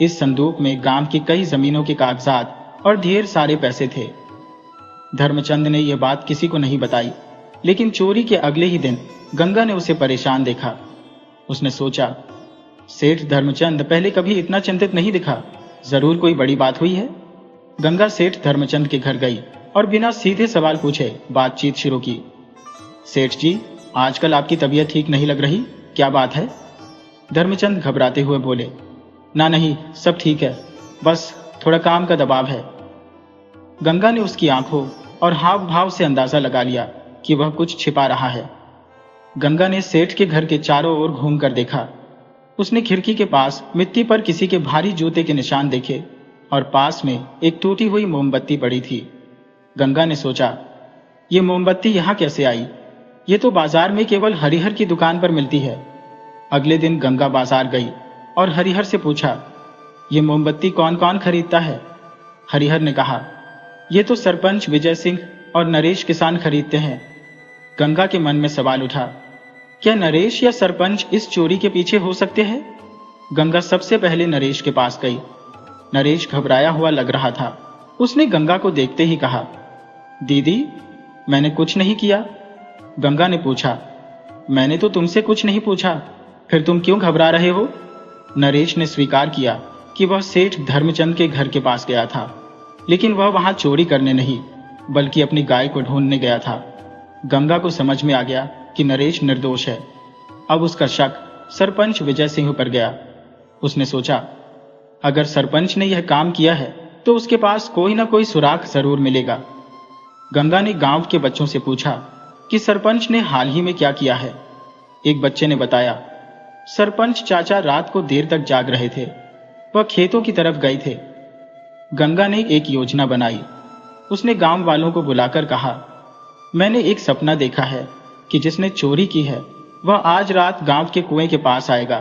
A: इस संदूक में गांव की कई जमीनों के कागजात और ढेर सारे पैसे थे। धर्मचंद ने यह बात किसी को नहीं बताई, लेकिन चोरी के अगले ही दिन गंगा ने उसे परेशान देखा। उसने सोचा, सेठ धर्मचंद पहले कभी इतना चिंतित नहीं दिखा, जरूर कोई बड़ी बात हुई है। गंगा सेठ धर्मचंद के घर गई और बिना सीधे सवाल पूछे बातचीत शुरू की। सेठ जी, आजकल आपकी तबीयत ठीक नहीं लग रही, क्या बात है? धर्मचंद घबराते हुए बोले, ना नहीं, सब ठीक है, बस थोड़ा काम का दबाव है। गंगा ने उसकी आंखों और हाव भाव से अंदाजा लगा लिया कि वह कुछ छिपा रहा है। गंगा ने सेठ के घर के चारों ओर घूमकर देखा। उसने खिड़की के पास मिट्टी पर किसी के भारी जूते के निशान देखे और पास में एक टूटी हुई मोमबत्ती पड़ी थी। गंगा ने सोचा, ये मोमबत्ती यहाँ कैसे आई? ये तो बाजार में केवल हरिहर की दुकान पर मिलती है। अगले दिन गंगा बाजार गई और हरिहर से पूछा, ये मोमबत्ती कौन कौन खरीदता है? हरिहर ने कहा, ये तो सरपंच विजय सिंह और नरेश किसान खरीदते हैं। गंगा के मन में सवाल उठा, क्या नरेश या सरपंच इस चोरी के पीछे हो सकते हैं? गंगा सबसे पहले नरेश के पास गई। नरेश घबराया हुआ लग रहा था। उसने गंगा को देखते ही कहा, दीदी, मैंने कुछ नहीं किया। गंगा ने पूछा, मैंने तो तुमसे कुछ नहीं पूछा, फिर तुम क्यों घबरा रहे हो? नरेश ने स्वीकार किया कि वह सेठ धर्मचंद के घर के पास गया था, लेकिन वह वहां चोरी करने नहीं, बल्कि अपनी गाय को ढूंढने गया था। गंगा को समझ में आ गया कि नरेश निर्दोष है। अब उसका शक सरपंच विजय सिंह पर गया। उसने सोचा, अगर सरपंच ने यह काम किया है तो उसके पास कोई ना कोई सुराग जरूर मिलेगा। गंगा ने गांव के बच्चों से पूछा कि सरपंच ने हाल ही में क्या किया है। एक बच्चे ने बताया, सरपंच चाचा रात को देर तक जाग रहे थे, वह खेतों की तरफ गए थे। गंगा ने एक योजना बनाई। उसने गांव वालों को बुलाकर कहा, मैंने एक सपना देखा है कि जिसने चोरी की है वह आज रात गांव के कुएं के पास आएगा।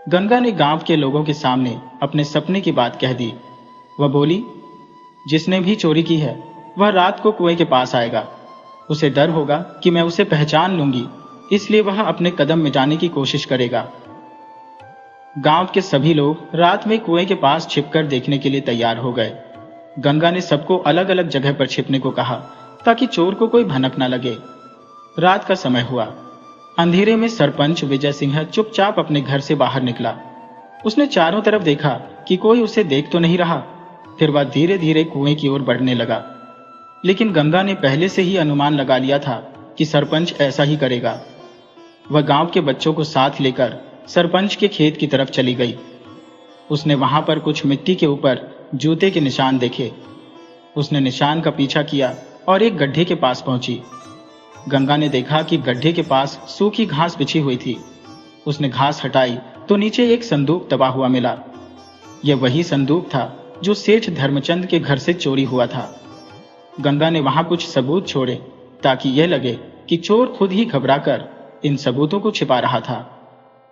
A: गंगा ने गांव के लोगों के सामने अपने सपने की बात कह दी। वह बोली, जिसने भी चोरी की है वह रात को कुएं के पास आएगा। उसे डर होगा कि मैं उसे पहचान लूंगी, इसलिए वह अपने कदम मिटाने की कोशिश करेगा। गांव के सभी लोग रात में कुएं के पास छिपकर देखने के लिए तैयार हो गए। गंगा ने सबको अलग अलग जगह पर छिपने को कहा ताकि चोर को कोई भनक न लगे। रात का समय हुआ। अंधेरे में सरपंच विजय सिंह चुपचाप अपने घर से बाहर निकला। उसने चारों तरफ देखा कि कोई उसे देख तो नहीं रहा। फिर वह धीरे धीरे कुएं की ओर बढ़ने लगा। लेकिन गंगा ने पहले से ही अनुमान लगा लिया था कि सरपंच ऐसा ही करेगा। वह गांव के बच्चों को साथ लेकर सरपंच के खेत की तरफ चली गई। उसने वहां पर कुछ मिट्टी के ऊपर जूते के निशान देखे। उसने निशान का पीछा किया और एक गड्ढे के पास पहुंची। गंगा ने देखा कि गड्ढे के पास सूखी घास बिछी हुई थी। उसने घास हटाई तो नीचे एक संदूक दबा हुआ मिला। यह वही संदूक था जो सेठ धर्मचंद के घर से चोरी हुआ था। गंगा ने वहां कुछ सबूत छोड़े ताकि यह लगे कि चोर खुद ही घबराकर इन सबूतों को छिपा रहा था।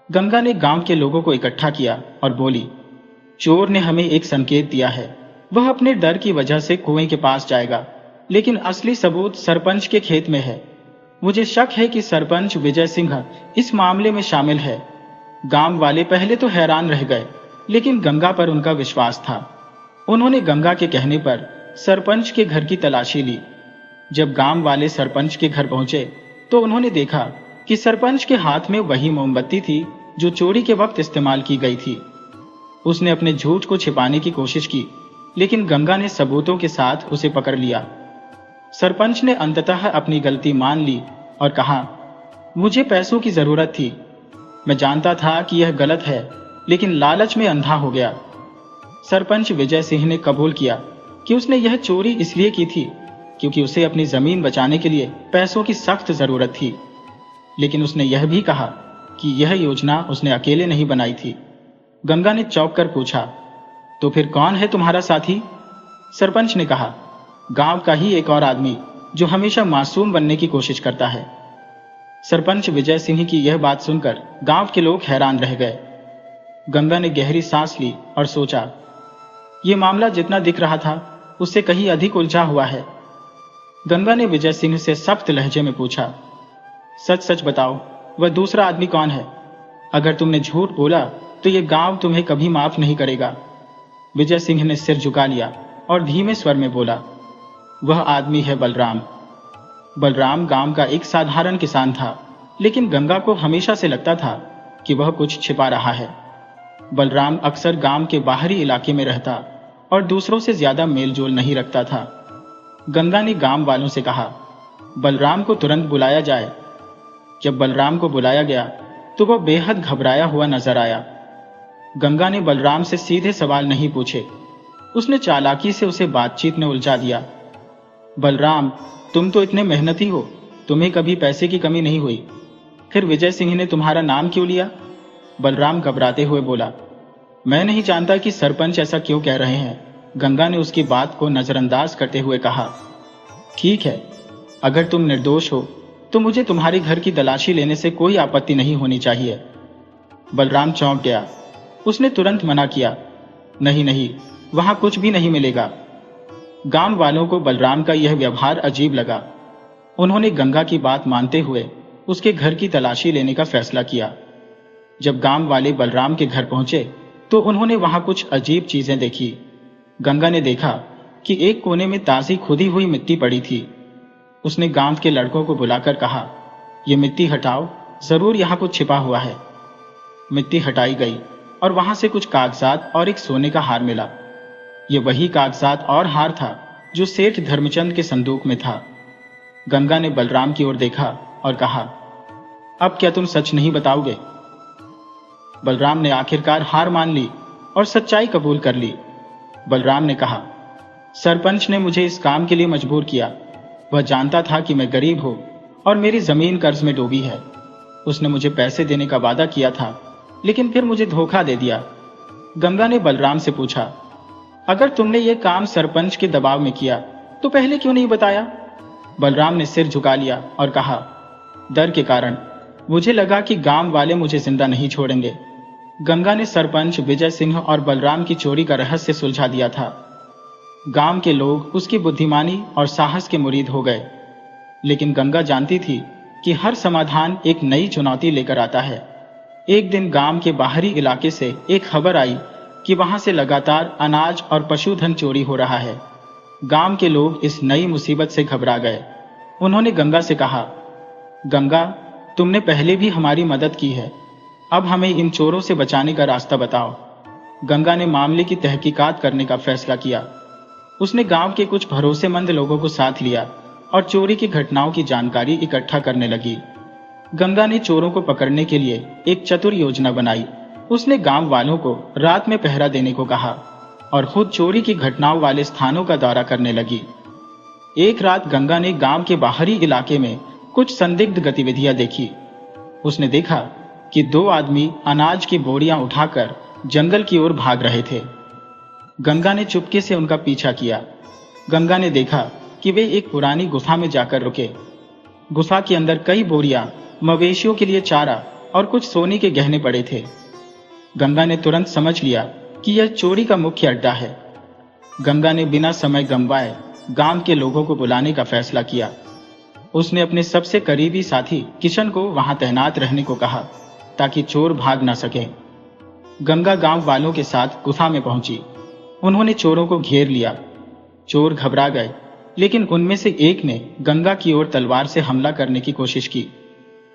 A: गंगा ने गांव के लोगों को इकट्ठा किया और बोली, चोर ने हमें एक संकेत दिया है। वह अपने डर की वजह से कुएं के पास जाएगा, लेकिन असली सबूत सरपंच के खेत में है। मुझे शक है कि सरपंच विजय सिंह इस मामले में शामिल है। गांव वाले पहले तो हैरान रह गए, लेकिन गंगा पर उनका विश्वास था। उन्होंने गंगा के कहने पर सरपंच के घर की तलाशी ली। जब गांव वाले सरपंच के घर पहुंचे तो उन्होंने देखा कि सरपंच के हाथ में वही मोमबत्ती थी जो चोरी के वक्त इस्तेमाल की गई थी। उसने अपने झूठ को छिपाने की कोशिश की, लेकिन गंगा ने सबूतों के साथ उसे पकड़ लिया। सरपंच ने अंततः अपनी गलती मान ली और कहा, मुझे पैसों की जरूरत थी। मैं जानता था कि यह गलत है, लेकिन लालच में अंधा हो गया। सरपंच विजय सिंह ने कबूल किया कि उसने यह चोरी इसलिए की थी क्योंकि उसे अपनी जमीन बचाने के लिए पैसों की सख्त जरूरत थी। लेकिन उसने यह भी कहा कि यह योजना उसने अकेले नहीं बनाई थी। गंगा ने चौंक कर पूछा, तो फिर कौन है तुम्हारा साथी? सरपंच ने कहा, गांव का ही एक और आदमी जो हमेशा मासूम बनने की कोशिश करता है। सरपंच विजय सिंह की यह बात सुनकर गांव के लोग हैरान रह गए। गंगा ने गहरी सांस ली और सोचा, यह मामला जितना दिख रहा था उससे कहीं अधिक उलझा हुआ है। गंगा ने विजय सिंह से सख्त लहजे में पूछा, सच सच बताओ, वह दूसरा आदमी कौन है? अगर तुमने झूठ बोला तो ये गांव तुम्हें कभी माफ नहीं करेगा। विजय सिंह ने सिर झुका लिया और धीमे स्वर में बोला, वह आदमी है बलराम। बलराम गांव का एक साधारण किसान था, लेकिन गंगा को हमेशा से लगता था कि वह कुछ छिपा रहा है। बलराम अक्सर गांव के बाहरी इलाके में रहता और दूसरों से ज्यादा मेलजोल नहीं रखता था। गंगा ने गांव वालों से कहा, बलराम को तुरंत बुलाया जाए। जब बलराम को बुलाया गया तो वह बेहद घबराया हुआ नजर आया। गंगा ने बलराम से सीधे सवाल नहीं पूछे, उसने चालाकी से उसे बातचीत में उलझा दिया। बलराम, तुम तो इतने मेहनती हो, तुम्हें कभी पैसे की कमी नहीं हुई, फिर विजय सिंह ने तुम्हारा नाम क्यों लिया? बलराम घबराते हुए बोला, मैं नहीं जानता कि सरपंच ऐसा क्यों कह रहे हैं। गंगा ने उसकी बात को नजरअंदाज करते हुए कहा, ठीक है, अगर तुम निर्दोष हो तो मुझे तुम्हारे घर की तलाशी लेने से कोई आपत्ति नहीं होनी चाहिए। बलराम चौंक गया। उसने तुरंत मना किया, नहीं नहीं, वहां कुछ भी नहीं मिलेगा। गांव वालों को बलराम का यह व्यवहार अजीब लगा। उन्होंने गंगा की बात मानते हुए उसके घर की तलाशी लेने का फैसला किया। जब गांव वाले बलराम के घर पहुंचे तो उन्होंने वहां कुछ अजीब चीजें देखी। गंगा ने देखा कि एक कोने में ताजी खुदी हुई मिट्टी पड़ी थी। उसने गांव के लड़कों को बुलाकर कहा, यह मिट्टी हटाओ, जरूर यहां कुछ छिपा हुआ है। मिट्टी हटाई गई और वहां से कुछ कागजात और एक सोने का हार मिला। यह वही कागजात और हार था जो सेठ धर्मचंद के संदूक में था। गंगा ने बलराम की ओर देखा और कहा, अब क्या तुम सच नहीं बताओगे? बलराम ने आखिरकार हार मान ली और सच्चाई कबूल कर ली। बलराम ने कहा, सरपंच ने मुझे इस काम के लिए मजबूर किया। वह जानता था कि मैं गरीब हूं और मेरी जमीन कर्ज में डूबी है। उसने मुझे पैसे देने का वादा किया था, लेकिन फिर मुझे धोखा दे दिया। गंगा ने बलराम से पूछा, अगर तुमने ये काम सरपंच के दबाव में किया तो पहले क्यों नहीं बताया? बलराम ने सिर झुका लिया और कहा, डर के कारण। मुझे लगा कि गांव वाले मुझे जिंदा नहीं छोड़ेंगे। गंगा ने सरपंच विजय सिंह और बलराम की चोरी का रहस्य सुलझा दिया था। गांव के लोग उसकी बुद्धिमानी और साहस के मुरीद हो गए। लेकिन गंगा जानती थी कि हर समाधान एक नई चुनौती लेकर आता है। एक दिन गांव के बाहरी इलाके से एक खबर आई कि वहां से लगातार अनाज और पशुधन चोरी हो रहा है। गांव के लोग इस नई मुसीबत से घबरा गए। उन्होंने गंगा से कहा, गंगा, तुमने पहले भी हमारी मदद की है, अब हमें इन चोरों से बचाने का रास्ता बताओ। गंगा ने मामले की तहकीकात करने का फैसला किया। उसने गांव के कुछ भरोसेमंद लोगों को साथ लिया और चोरी की घटनाओं की जानकारी इकट्ठा करने लगी। गंगा ने चोरों को पकड़ने के लिए एक चतुर योजना बनाई। उसने गांव वालों को रात में पहरा देने को कहा और खुद चोरी की घटनाओं वाले स्थानों का दौरा करने लगी। एक रात गंगा ने गांव के बाहरी इलाके में कुछ संदिग्ध गतिविधियां देखी। उसने देखा कि दो आदमी अनाज की बोरियां उठाकर जंगल की ओर भाग रहे थे। गंगा ने चुपके से उनका पीछा किया। गंगा ने देखा कि वे एक पुरानी गुफा में जाकर रुके। गुफा के अंदर कई बोरियां, मवेशियों के लिए चारा और कुछ सोने के गहने पड़े थे। गंगा ने तुरंत समझ लिया कि यह चोरी का मुख्य अड्डा है। गंगा ने बिना समय गंवाए गांव के लोगों को बुलाने का फैसला किया। उसने अपने सबसे करीबी साथी किशन को वहां तैनात रहने को कहा ताकि चोर भाग न सके। गंगा गांव वालों के साथ गुफा में पहुंची। उन्होंने चोरों को घेर लिया। चोर घबरा गए, लेकिन उनमें से एक ने गंगा की ओर तलवार से हमला करने की कोशिश की।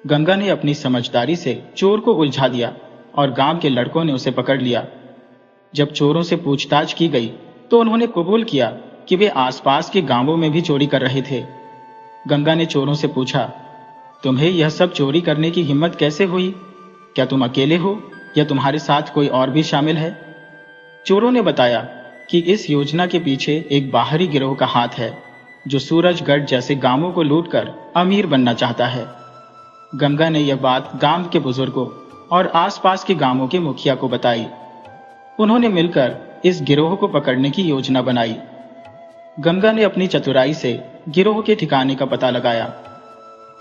A: गंगा ने अपनी समझदारी से चोर को उलझा दिया और गांव के लड़कों ने उसे पकड़ लिया। जब चोरों से पूछताछ की गई तो उन्होंने कबूल किया कि वे आसपास के गांवों में भी चोरी कर रहे थे। गंगा ने चोरों से पूछा, तुम्हें यह सब चोरी करने की हिम्मत कैसे हुई? क्या तुम अकेले हो या तुम्हारे साथ कोई और भी शामिल है? चोरों ने बताया कि इस योजना के पीछे एक बाहरी गिरोह का हाथ है जो सूरजगढ़ जैसे गांवों को लूटकर अमीर बनना चाहता है। गंगा ने यह बात गांव के बुजुर्गों और आसपास के गांवों के मुखिया को बताई। उन्होंने मिलकर इस गिरोह को पकड़ने की योजना बनाई। गंगा ने अपनी चतुराई से गिरोह के ठिकाने का पता लगाया।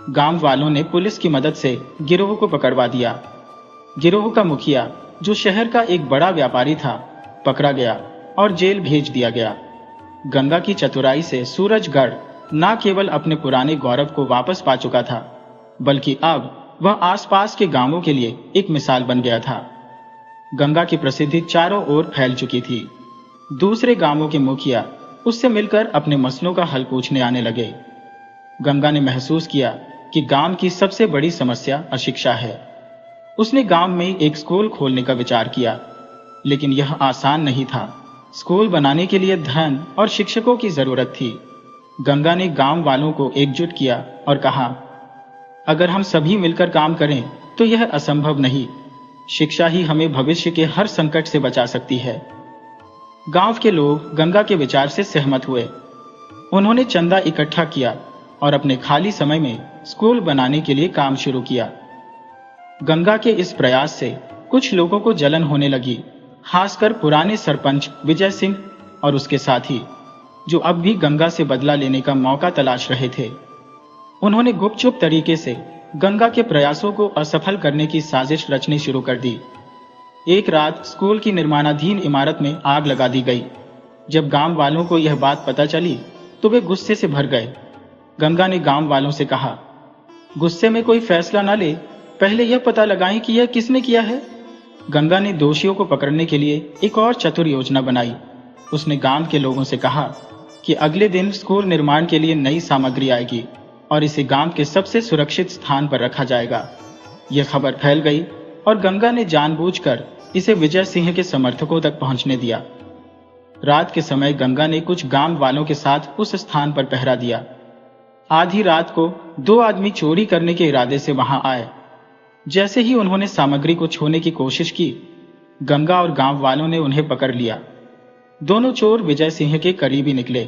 A: गांव वालों ने पुलिस की मदद से गिरोह को पकड़वा दिया। गिरोह का मुखिया, जो शहर का एक बड़ा व्यापारी था, पकड़ा गया और जेल भेज दिया गया। गंगा की चतुराई से सूरजगढ़ न केवल अपने पुराने गौरव को वापस पा चुका था, बल्कि अब वह आसपास के गांवों के लिए एक मिसाल बन गया था। गंगा की प्रसिद्धि चारों ओर फैल चुकी थी। दूसरे गांवों के मुखिया उससे मिलकर अपने मसलों का हल पूछने आने लगे। गंगा ने महसूस किया कि गांव की सबसे बड़ी समस्या अशिक्षा है। उसने गांव में एक स्कूल खोलने का विचार किया, लेकिन यह आसान नहीं था। स्कूल बनाने के लिए धन और शिक्षकों की जरूरत थी। गंगा ने गांव वालों को एकजुट किया और कहा, अगर हम सभी मिलकर काम करें तो यह असंभव नहीं। शिक्षा ही हमें भविष्य के हर संकट से बचा सकती है। गांव के लोग गंगा के विचार से सहमत हुए। उन्होंने चंदा इकट्ठा किया और अपने खाली समय में स्कूल बनाने के लिए काम शुरू किया। गंगा के इस प्रयास से कुछ लोगों को जलन होने लगी, खासकर पुराने सरपंच विजय सिंह और उसके साथी, जो अब भी गंगा से बदला लेने का मौका तलाश रहे थे। उन्होंने गुपचुप तरीके से गंगा के प्रयासों को असफल करने की साजिश रचनी शुरू कर दी। एक रात स्कूल की निर्माणाधीन इमारत में आग लगा दी गई। जब गांव वालों को यह बात पता चली तो वे गुस्से से भर गए। गंगा ने गांव वालों से कहा, गुस्से में कोई फैसला न ले, पहले यह पता लगाएं कि यह किसने किया है। गंगा ने दोषियों को पकड़ने के लिए एक और चतुर योजना बनाई। उसने गांव के लोगों से कहा कि अगले दिन स्कूल निर्माण के लिए नई सामग्री आएगी और इसे गांव के सबसे सुरक्षित स्थान पर रखा जाएगा। यह खबर फैल गई और गंगा ने जानबूझकर इसे विजय सिंह के समर्थकों तक पहुंचने दिया। रात के समय गंगा ने कुछ गांव वालों के साथ उस स्थान पर पहरा दिया। आधी रात को 2 आदमी चोरी करने के इरादे से वहां आए। जैसे ही उन्होंने सामग्री को छूने की कोशिश की, गंगा और गांव वालों ने उन्हें पकड़ लिया। दोनों चोर विजय सिंह के करीबी निकले।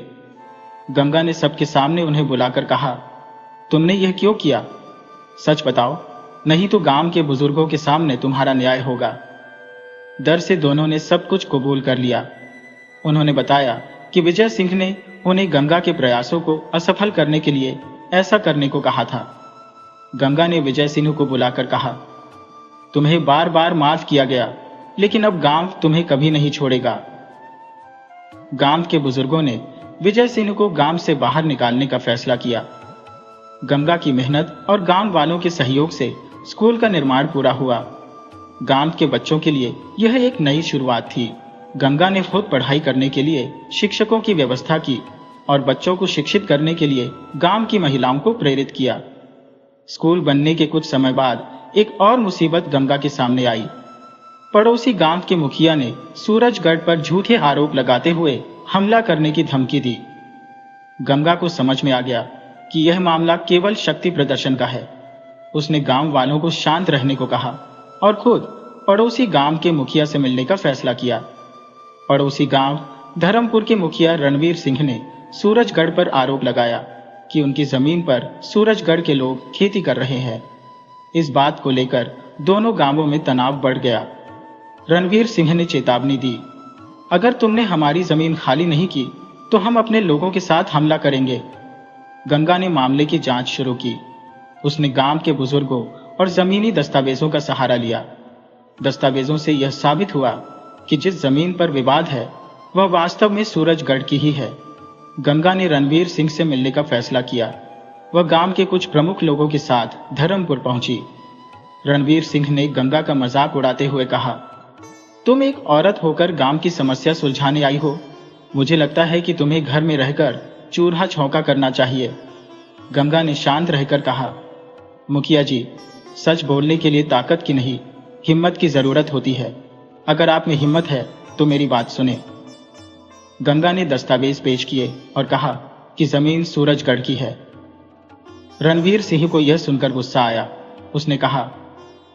A: गंगा ने सबके सामने उन्हें बुलाकर कहा, तुमने यह क्यों किया? सच बताओ, नहीं तो गांव के बुजुर्गों के सामने तुम्हारा न्याय होगा। डर से दोनों ने सब कुछ कबूल कर लिया। उन्होंने बताया कि विजय सिंह ने उन्हें गंगा के प्रयासों को असफल करने के लिए ऐसा करने को कहा था। गंगा ने विजय सिंह को बुलाकर कहा, तुम्हें बार बार माफ किया गया, लेकिन अब गांव तुम्हें कभी नहीं छोड़ेगा। गांव के बुजुर्गों ने विजय सिंह को गांव से बाहर निकालने का फैसला किया। गंगा की मेहनत और गांव वालों के सहयोग से स्कूल का निर्माण पूरा हुआ। गांव के बच्चों के लिए यह एक नई शुरुआत थी। गंगा ने खुद पढ़ाई करने के लिए शिक्षकों की व्यवस्था की और बच्चों को शिक्षित करने के लिए गांव की महिलाओं को प्रेरित किया। स्कूल बनने के कुछ समय बाद एक और मुसीबत गंगा के सामने आई। पड़ोसी गांव के मुखिया ने सूरजगढ़ पर झूठे आरोप लगाते हुए हमला करने की धमकी दी। गंगा को समझ में आ गया कि यह मामला केवल शक्ति प्रदर्शन का है। उसने गांव वालों को शांत रहने को कहा और खुद पड़ोसी गांव के मुखिया से मिलने का फैसला किया। पड़ोसी गांव धर्मपुर के मुखिया रणवीर सिंह ने सूरजगढ़ पर आरोप लगाया कि उनकी जमीन पर सूरजगढ़ के लोग खेती कर रहे हैं। इस बात को लेकर दोनों गांवों में तनाव बढ़ गया। रणवीर सिंह ने चेतावनी दी, अगर तुमने हमारी जमीन खाली नहीं की तो हम अपने लोगों के साथ हमला करेंगे। गंगा ने मामले की जांच शुरू की। उसने गांव के बुजुर्गों और जमीनी दस्तावेजों का सहारा लिया। दस्तावेजों से यह साबित हुआ कि जिस जमीन पर विवाद है वह वास्तव में सूरजगढ़ की ही है। गंगा ने रणवीर सिंह से मिलने का फैसला किया। वह गांव के कुछ प्रमुख लोगों के साथ धर्मपुर पहुंची। रणवीर सिंह ने गंगा का मजाक उड़ाते हुए कहा, तुम एक औरत होकर गांव की समस्या सुलझाने आई हो। मुझे लगता है कि तुम्हें घर में रहकर चूल्हा छौंका करना चाहिए। गंगा ने शांत रहकर कहा, मुखिया जी, सच बोलने के लिए ताकत की नहीं, हिम्मत की जरूरत होती है। अगर आप में हिम्मत है तो मेरी बात सुने। गंगा ने दस्तावेज पेश किए और कहा कि जमीन सूरजगढ़ की है। रणवीर सिंह को यह सुनकर गुस्सा आया। उसने कहा,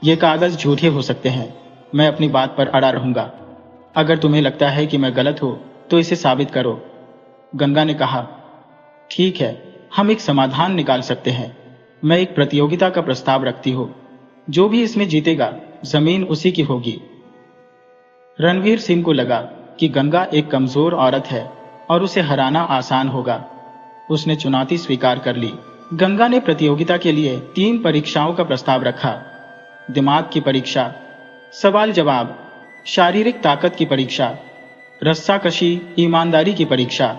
A: यह कागज झूठे हो सकते हैं, मैं अपनी बात पर अड़ा रहूंगा। अगर तुम्हें लगता है कि मैं गलत हूं तो इसे साबित करो। गंगा ने कहा, ठीक है, हम एक समाधान निकाल सकते हैं। मैं एक प्रतियोगिता का प्रस्ताव रखती हूं। जो भी इसमें जीतेगा जमीन उसी की होगी। रणवीर सिंह को लगा कि गंगा एक कमजोर औरत है और उसे हराना आसान होगा। उसने चुनौती स्वीकार कर ली। गंगा ने प्रतियोगिता के लिए 3 परीक्षाओं का प्रस्ताव रखा। दिमाग की परीक्षा, सवाल जवाब, शारीरिक ताकत की परीक्षा, रस्साकशी, ईमानदारी की परीक्षा।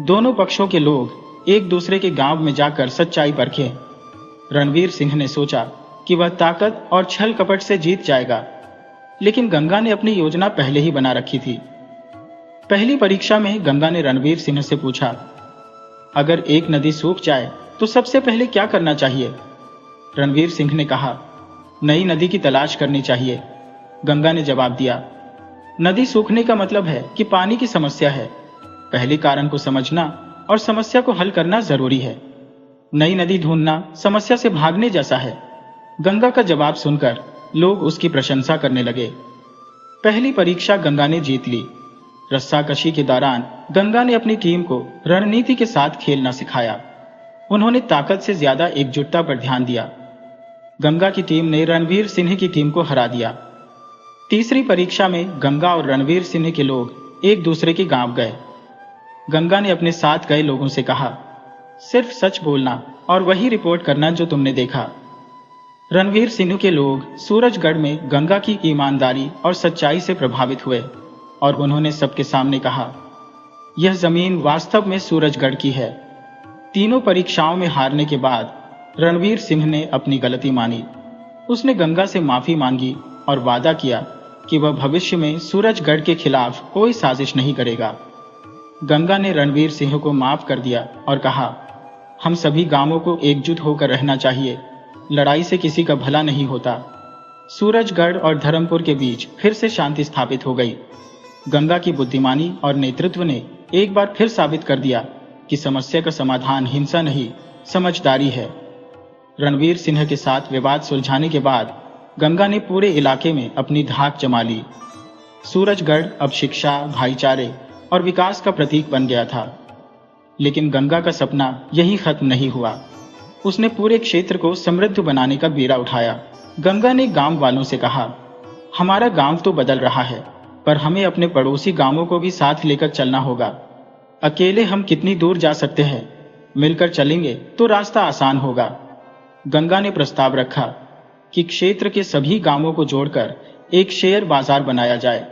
A: दोनों पक्षों के लोग एक दूसरे के गांव में जाकर सच्चाई परखें। रणवीर सिंह ने सोचा कि वह ताकत और छल कपट से जीत जाएगा। लेकिन गंगा ने अपनी योजना पहले ही बना रखी थी। पहली परीक्षा में गंगा ने रणवीर सिंह से पूछा, अगर एक नदी सूख जाए तो सबसे पहले क्या करना चाहिए? रणवीर सिंह ने कहा, नई नदी की तलाश करनी चाहिए। गंगा ने जवाब दिया, नदी सूखने का मतलब है कि पानी की समस्या है। पहले कारण को समझना और समस्या को हल करना जरूरी है। नई नदी ढूंढना समस्या से भागने जैसा है। गंगा का जवाब सुनकर लोग उसकी प्रशंसा करने लगे। पहली परीक्षा गंगा ने जीत ली। रस्साकशी के दौरान गंगा ने अपनी टीम को रणनीति के साथ खेलना सिखाया। उन्होंने ताकत से ज्यादा एकजुटता पर ध्यान दिया। गंगा की टीम ने रणवीर सिंह की टीम को हरा दिया। तीसरी परीक्षा में गंगा और रणवीर सिंह के लोग एक दूसरे के गांव गए। गंगा ने अपने साथ गए लोगों से कहा, सिर्फ सच बोलना और वही रिपोर्ट करना जो तुमने देखा। रणवीर सिंह के लोग सूरजगढ़ में गंगा की ईमानदारी और सच्चाई से प्रभावित हुए और उन्होंने सबके सामने कहा, यह जमीन वास्तव में सूरजगढ़ की है। तीनों परीक्षाओं में हारने के बाद रणवीर सिंह ने अपनी गलती मानी। उसने गंगा से माफी मांगी और वादा किया कि वह भविष्य में सूरजगढ़ के खिलाफ कोई साजिश नहीं करेगा। गंगा ने रणवीर सिंह को माफ कर दिया और कहा, हम सभी गांवों को एकजुट होकर रहना चाहिए। लड़ाई से किसी का भला नहीं होता। सूरजगढ़ और धर्मपुर के बीच फिर से शांति स्थापित हो गई। गंगा की बुद्धिमानी और नेतृत्व ने एक बार फिर साबित कर दिया कि समस्या का समाधान हिंसा नहीं, समझदारी है। रणवीर सिंह के साथ विवाद सुलझाने के बाद गंगा ने पूरे इलाके में अपनी धाक जमा ली। सूरजगढ़ अब शिक्षा, भाईचारे और विकास का प्रतीक बन गया था। लेकिन गंगा का सपना यही खत्म नहीं हुआ। उसने पूरे क्षेत्र को समृद्ध बनाने का बीड़ा उठाया। गंगा ने गांव वालों से कहा, हमारा गांव तो बदल रहा है, पर हमें अपने पड़ोसी गांवों को भी साथ लेकर चलना होगा। अकेले हम कितनी दूर जा सकते हैं? मिलकर चलेंगे तो रास्ता आसान होगा। गंगा ने प्रस्ताव रखा कि क्षेत्र के सभी गांवों को जोड़कर एक शेयर बाजार बनाया जाए,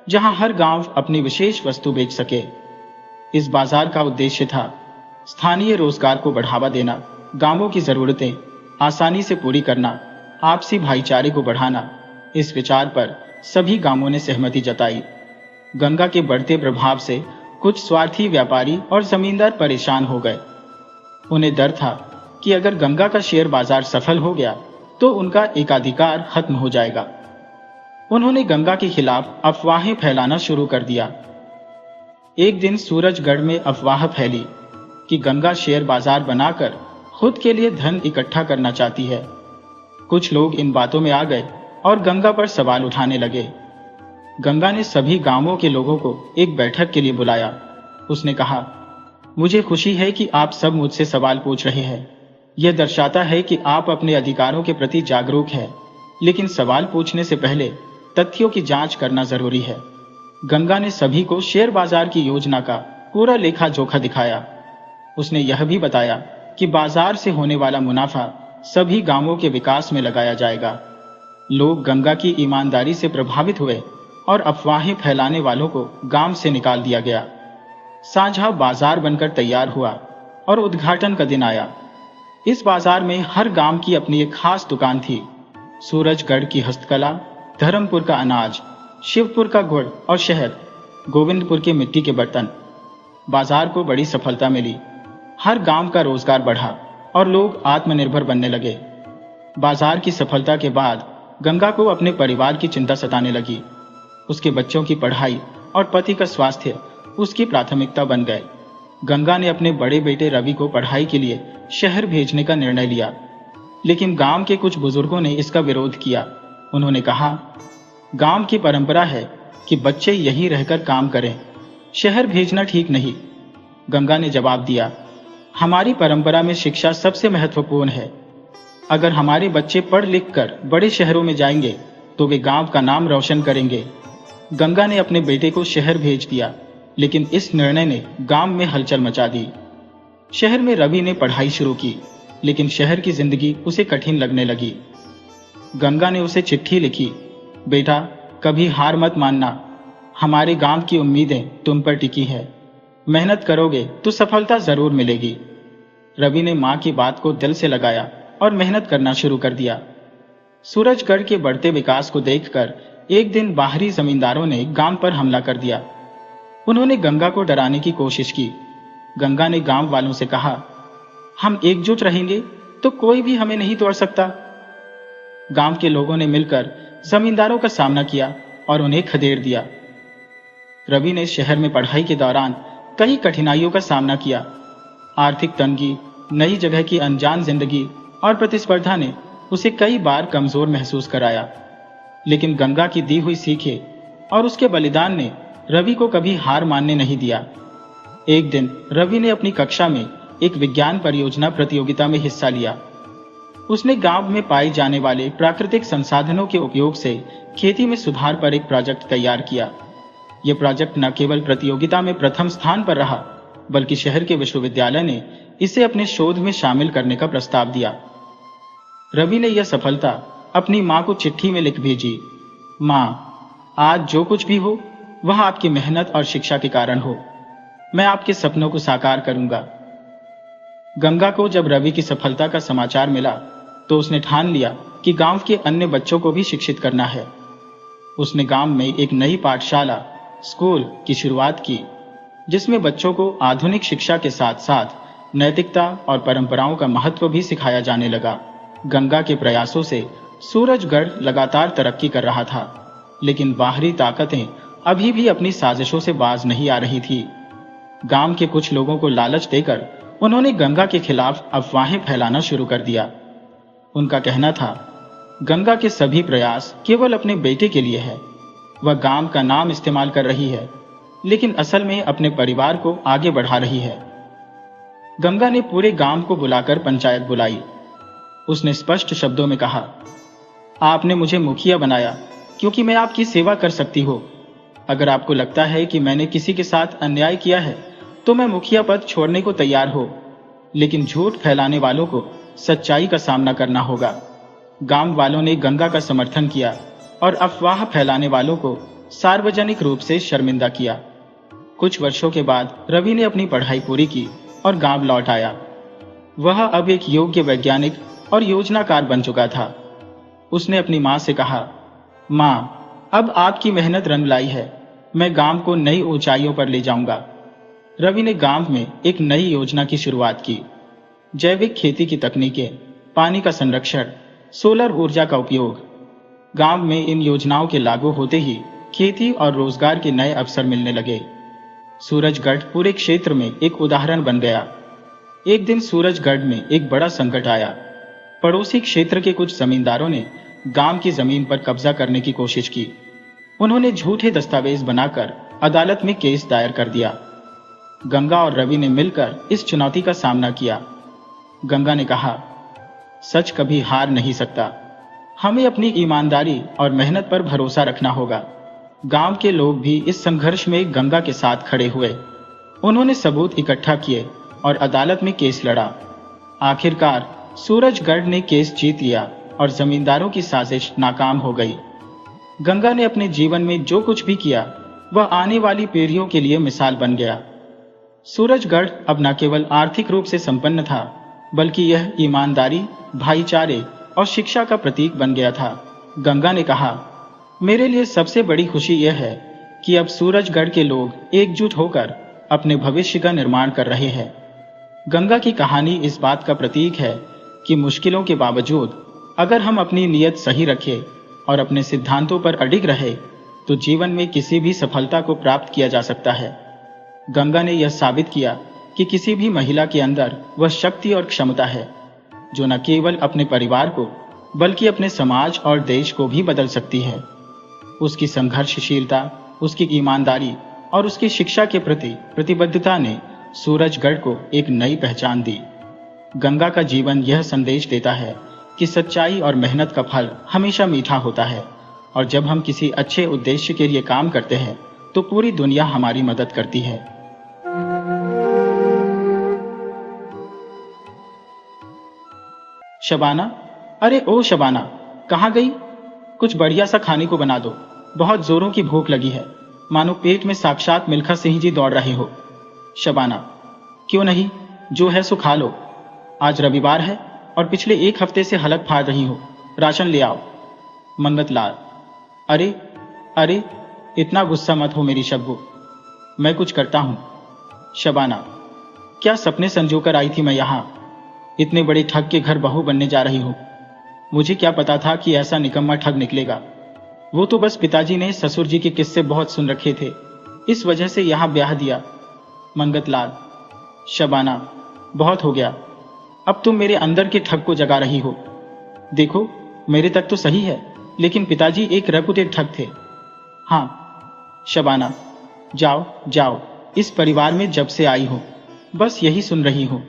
A: जहां हर गांव अपनी विशेष वस्तु बेच सके। इस बाजार का उद्देश्य था स्थानीय रोजगार को बढ़ावा देना, गांवों की जरूरतें आसानी से पूरी करना, आपसी भाईचारे को बढ़ाना। इस विचार पर सभी गांवों ने सहमति जताई। गंगा के बढ़ते प्रभाव से कुछ स्वार्थी व्यापारी और जमींदार परेशान हो गए। उन्हें डर था कि अगर गंगा का शेयर बाजार सफल हो गया तो उनका एकाधिकार खत्म हो जाएगा। उन्होंने गंगा के खिलाफ अफवाहें फैलाना शुरू कर दिया। एक दिन सूरजगढ़ में अफवाह फैली कि गंगा शेयर बाजार बनाकर खुद के लिए धन इकट्ठा करना चाहती है। कुछ लोग इन बातों में आ गए और गंगा पर सवाल उठाने लगे। गंगा ने सभी गांवों के लोगों को एक बैठक के लिए बुलाया। उसने कहा, मुझे खुशी है कि आप सब मुझसे सवाल पूछ रहे हैं। यह दर्शाता है कि आप अपने अधिकारों के प्रति जागरूक हैं, लेकिन सवाल पूछने से पहले तथ्यों की जांच करना जरूरी है। गंगा ने सभी को शेयर बाजार की योजना का पूरा लेखा जोखा दिखाया। उसने यह भी बताया कि बाजार से होने वाला मुनाफा सभी गांवों के विकास में लगाया जाएगा। लोग गंगा की ईमानदारी से प्रभावित हुए और अफवाहें फैलाने वालों को गांव से निकाल दिया गया। साझा बाजार बनकर तैयार हुआ और उद्घाटन का दिन आया। इस बाजार में हर गांव की अपनी एक खास दुकान थी। सूरजगढ़ की हस्तकला, धर्मपुर का अनाज, शिवपुर का गुड़ और शहद, गोविंदपुर के मिट्टी के बर्तन। बाजार को बड़ी सफलता मिली। हर गांव का रोजगार बढ़ा और लोग आत्मनिर्भर बनने लगे। बाजार की सफलता के बाद गंगा को अपने परिवार की चिंता सताने लगी। उसके बच्चों की पढ़ाई और पति का स्वास्थ्य उसकी प्राथमिकता बन गए। गंगा ने अपने बड़े बेटे रवि को पढ़ाई के लिए शहर भेजने का निर्णय लिया, लेकिन गांव के कुछ बुजुर्गों ने इसका विरोध किया। उन्होंने कहा, गांव की परंपरा है कि बच्चे यहीं रहकर काम करें, शहर भेजना ठीक नहीं। गंगा ने जवाब दिया, हमारी परंपरा में शिक्षा सबसे महत्वपूर्ण है। अगर हमारे बच्चे पढ़ लिख कर बड़े शहरों में जाएंगे तो वे गांव का नाम रोशन करेंगे। गंगा ने अपने बेटे को शहर भेज दिया, लेकिन इस निर्णय ने गांव में हलचल मचा दी। शहर में रवि ने पढ़ाई शुरू की, लेकिन शहर की जिंदगी उसे कठिन लगने लगी। गंगा ने उसे चिट्ठी लिखी, बेटा कभी हार मत मानना, हमारे गांव की उम्मीदें तुम पर टिकी है, मेहनत करोगे तो सफलता जरूर मिलेगी। रवि ने मां की बात को दिल से लगाया और मेहनत करना शुरू कर दिया। सूरजगढ़ के बढ़ते विकास को देखकर एक दिन बाहरी जमींदारों ने गांव पर हमला कर दिया। उन्होंने गंगा को डराने की कोशिश की। गंगा ने गांव वालों से कहा, हम एकजुट रहेंगे तो कोई भी हमें नहीं तोड़ सकता। गांव के लोगों ने मिलकर जमींदारों का सामना किया और उन्हें खदेड़ दिया। रवि ने शहर में पढ़ाई के दौरान कई कठिनाइयों का सामना किया। आर्थिक तंगी, नई जगह की अनजान जिंदगी और प्रतिस्पर्धा ने उसे कई बार कमजोर महसूस कराया। लेकिन गंगा की दी हुई सीखें और उसके बलिदान ने रवि को कभी हार मानने नहीं दिया। एक दिन रवि ने अपनी कक्षा में एक विज्ञान परियोजना प्रतियोगिता में हिस्सा लिया। उसने गांव में पाए जाने वाले प्राकृतिक संसाधनों के उपयोग से खेती में सुधार पर एक प्रोजेक्ट तैयार किया। यह प्रोजेक्ट न केवल प्रतियोगिता में प्रथम स्थान पर रहा, बल्कि शहर के विश्वविद्यालय ने इसे अपने शोध में शामिल करने का प्रस्ताव दिया। रवि ने यह सफलता अपनी मां को चिट्ठी में लिख भेजी। मां, आज जो कुछ भी हो वह आपकी मेहनत और शिक्षा के कारण हो। मैं आपके सपनों को साकार करूंगा। गंगा को जब रवि की सफलता का समाचार मिला तो उसने ठान लिया कि गांव के अन्य बच्चों को भी शिक्षित करना है। उसने गांव में एक नई पाठशाला, स्कूल की शुरुआत की, जिसमें बच्चों को आधुनिक शिक्षा के साथ साथ नैतिकता और परंपराओं का महत्व भी सिखाया जाने लगा। गंगा के प्रयासों से सूरजगढ़ लगातार तरक्की कर रहा था, लेकिन बाहरी ताकतें अभी भी अपनी साजिशों से बाज नहीं आ रही थी। गांव के कुछ लोगों को लालच देकर उन्होंने गंगा के खिलाफ अफवाहें फैलाना शुरू कर दिया। उनका कहना था, गंगा के सभी प्रयास केवल अपने बेटे के लिए है। वह गांव का नाम इस्तेमाल कर रही है, लेकिन असल में अपने परिवार को आगे बढ़ा रही है। गंगा ने पूरे गांव को बुलाकर पंचायत बुलाई। उसने स्पष्ट शब्दों में कहा, आपने मुझे मुखिया बनाया क्योंकि मैं आपकी सेवा कर सकती हूँ। अगर आपको लगता है कि मैंने किसी के साथ अन्याय किया है तो मैं मुखिया पद छोड़ने को तैयार हूँ, लेकिन झूठ फैलाने वालों को सच्चाई का सामना करना होगा। गांव वालों ने गंगा का समर्थन किया और अफवाह फैलाने वालों को सार्वजनिक रूप से शर्मिंदा किया। कुछ वर्षों के बाद रवि ने अपनी पढ़ाई पूरी की और गांव लौट आया। वह अब एक योग्य वैज्ञानिक और योजनाकार बन चुका था। उसने अपनी मां से कहा, मां, अब आपकी मेहनत रंग लाई है। मैं गांव को नई ऊंचाइयों पर ले जाऊंगा। रवि ने गांव में एक नई योजना की शुरुआत की। जैविक खेती की तकनीकें, पानी का संरक्षण, सोलर ऊर्जा का उपयोग। गांव में इन योजनाओं के लागू होते ही खेती और रोजगार के नए अवसर मिलने लगे। सूरजगढ़ पूरे क्षेत्र में एक उदाहरण बन गया। एक दिन सूरजगढ़ में एक बड़ा संकट आया। पड़ोसी क्षेत्र के कुछ जमींदारों ने गांव की जमीन पर कब्जा करने की कोशिश की। उन्होंने झूठे दस्तावेज बनाकर अदालत में केस दायर कर दिया। गंगा और रवि ने मिलकर इस चुनौती का सामना किया। गंगा ने कहा, सच कभी हार नहीं सकता। हमें अपनी ईमानदारी और मेहनत पर भरोसा रखना होगा। गांव के लोग भी इस संघर्ष में गंगा के साथ खड़े हुए। उन्होंने सबूत इकट्ठा किए और अदालत में केस लड़ा। आखिरकार सूरजगढ़ ने केस जीत लिया और जमींदारों की साजिश नाकाम हो गई। गंगा ने अपने जीवन में जो कुछ भी किया वह आने वाली पीढ़ियों के लिए मिसाल बन गया। सूरजगढ़ अब न केवल आर्थिक रूप से संपन्न था, बल्कि यह ईमानदारी, भाईचारे और शिक्षा का प्रतीक बन गया था। गंगा ने कहा, मेरे लिए सबसे बड़ी खुशी यह है कि अब सूरजगढ़ के लोग एकजुट होकर अपने भविष्य का निर्माण कर रहे हैं। गंगा की कहानी इस बात का प्रतीक है कि मुश्किलों के बावजूद अगर हम अपनी नीयत सही रखें और अपने सिद्धांतों पर अडिग रहे तो जीवन में किसी भी सफलता को प्राप्त किया जा सकता है। गंगा ने यह साबित किया कि किसी भी महिला के अंदर वह शक्ति और क्षमता है जो न केवल अपने परिवार को बल्कि अपने समाज और देश को भी बदल सकती है। उसकी संघर्षशीलता, उसकी ईमानदारी और उसकी शिक्षा के प्रति प्रतिबद्धता ने सूरजगढ़ को एक नई पहचान दी। गंगा का जीवन यह संदेश देता है कि सच्चाई और मेहनत का फल हमेशा मीठा होता है और जब हम किसी अच्छे उद्देश्य के लिए काम करते हैं तो पूरी दुनिया हमारी मदद करती है। शबाना, अरे ओ शबाना, कहाँ गई? कुछ बढ़िया सा खाने को बना दो, बहुत जोरों की भूख लगी है, मानो पेट में साक्षात मिल्खा सिंह जी दौड़ रहे हो। शबाना, क्यों नहीं, जो है सो खा लो। आज रविवार है और पिछले एक हफ्ते से हलक फाड़ रही हो, राशन ले आओ। मंगतलाल, अरे अरे इतना गुस्सा मत हो मेरी शब्बू, मैं कुछ करता हूं। शबाना, क्या सपने संजोकर आई थी मैं यहाँ? इतने बड़े ठग के घर बहू बनने जा रही हूं। मुझे क्या पता था कि ऐसा निकम्मा ठग निकलेगा। वो तो बस पिताजी ने ससुर जी के किस्से बहुत सुन रखे थे, इस वजह से यहाँ ब्याह दिया। मंगतलाल, शबाना, बहुत हो गया, अब तुम मेरे अंदर के ठग को जगा रही हो। देखो मेरे तक तो सही है, लेकिन पिताजी एक रेपुटेड ठग थे। हाँ शबाना, जाओ जाओ, इस परिवार में जब से आई हो बस यही सुन रही हो।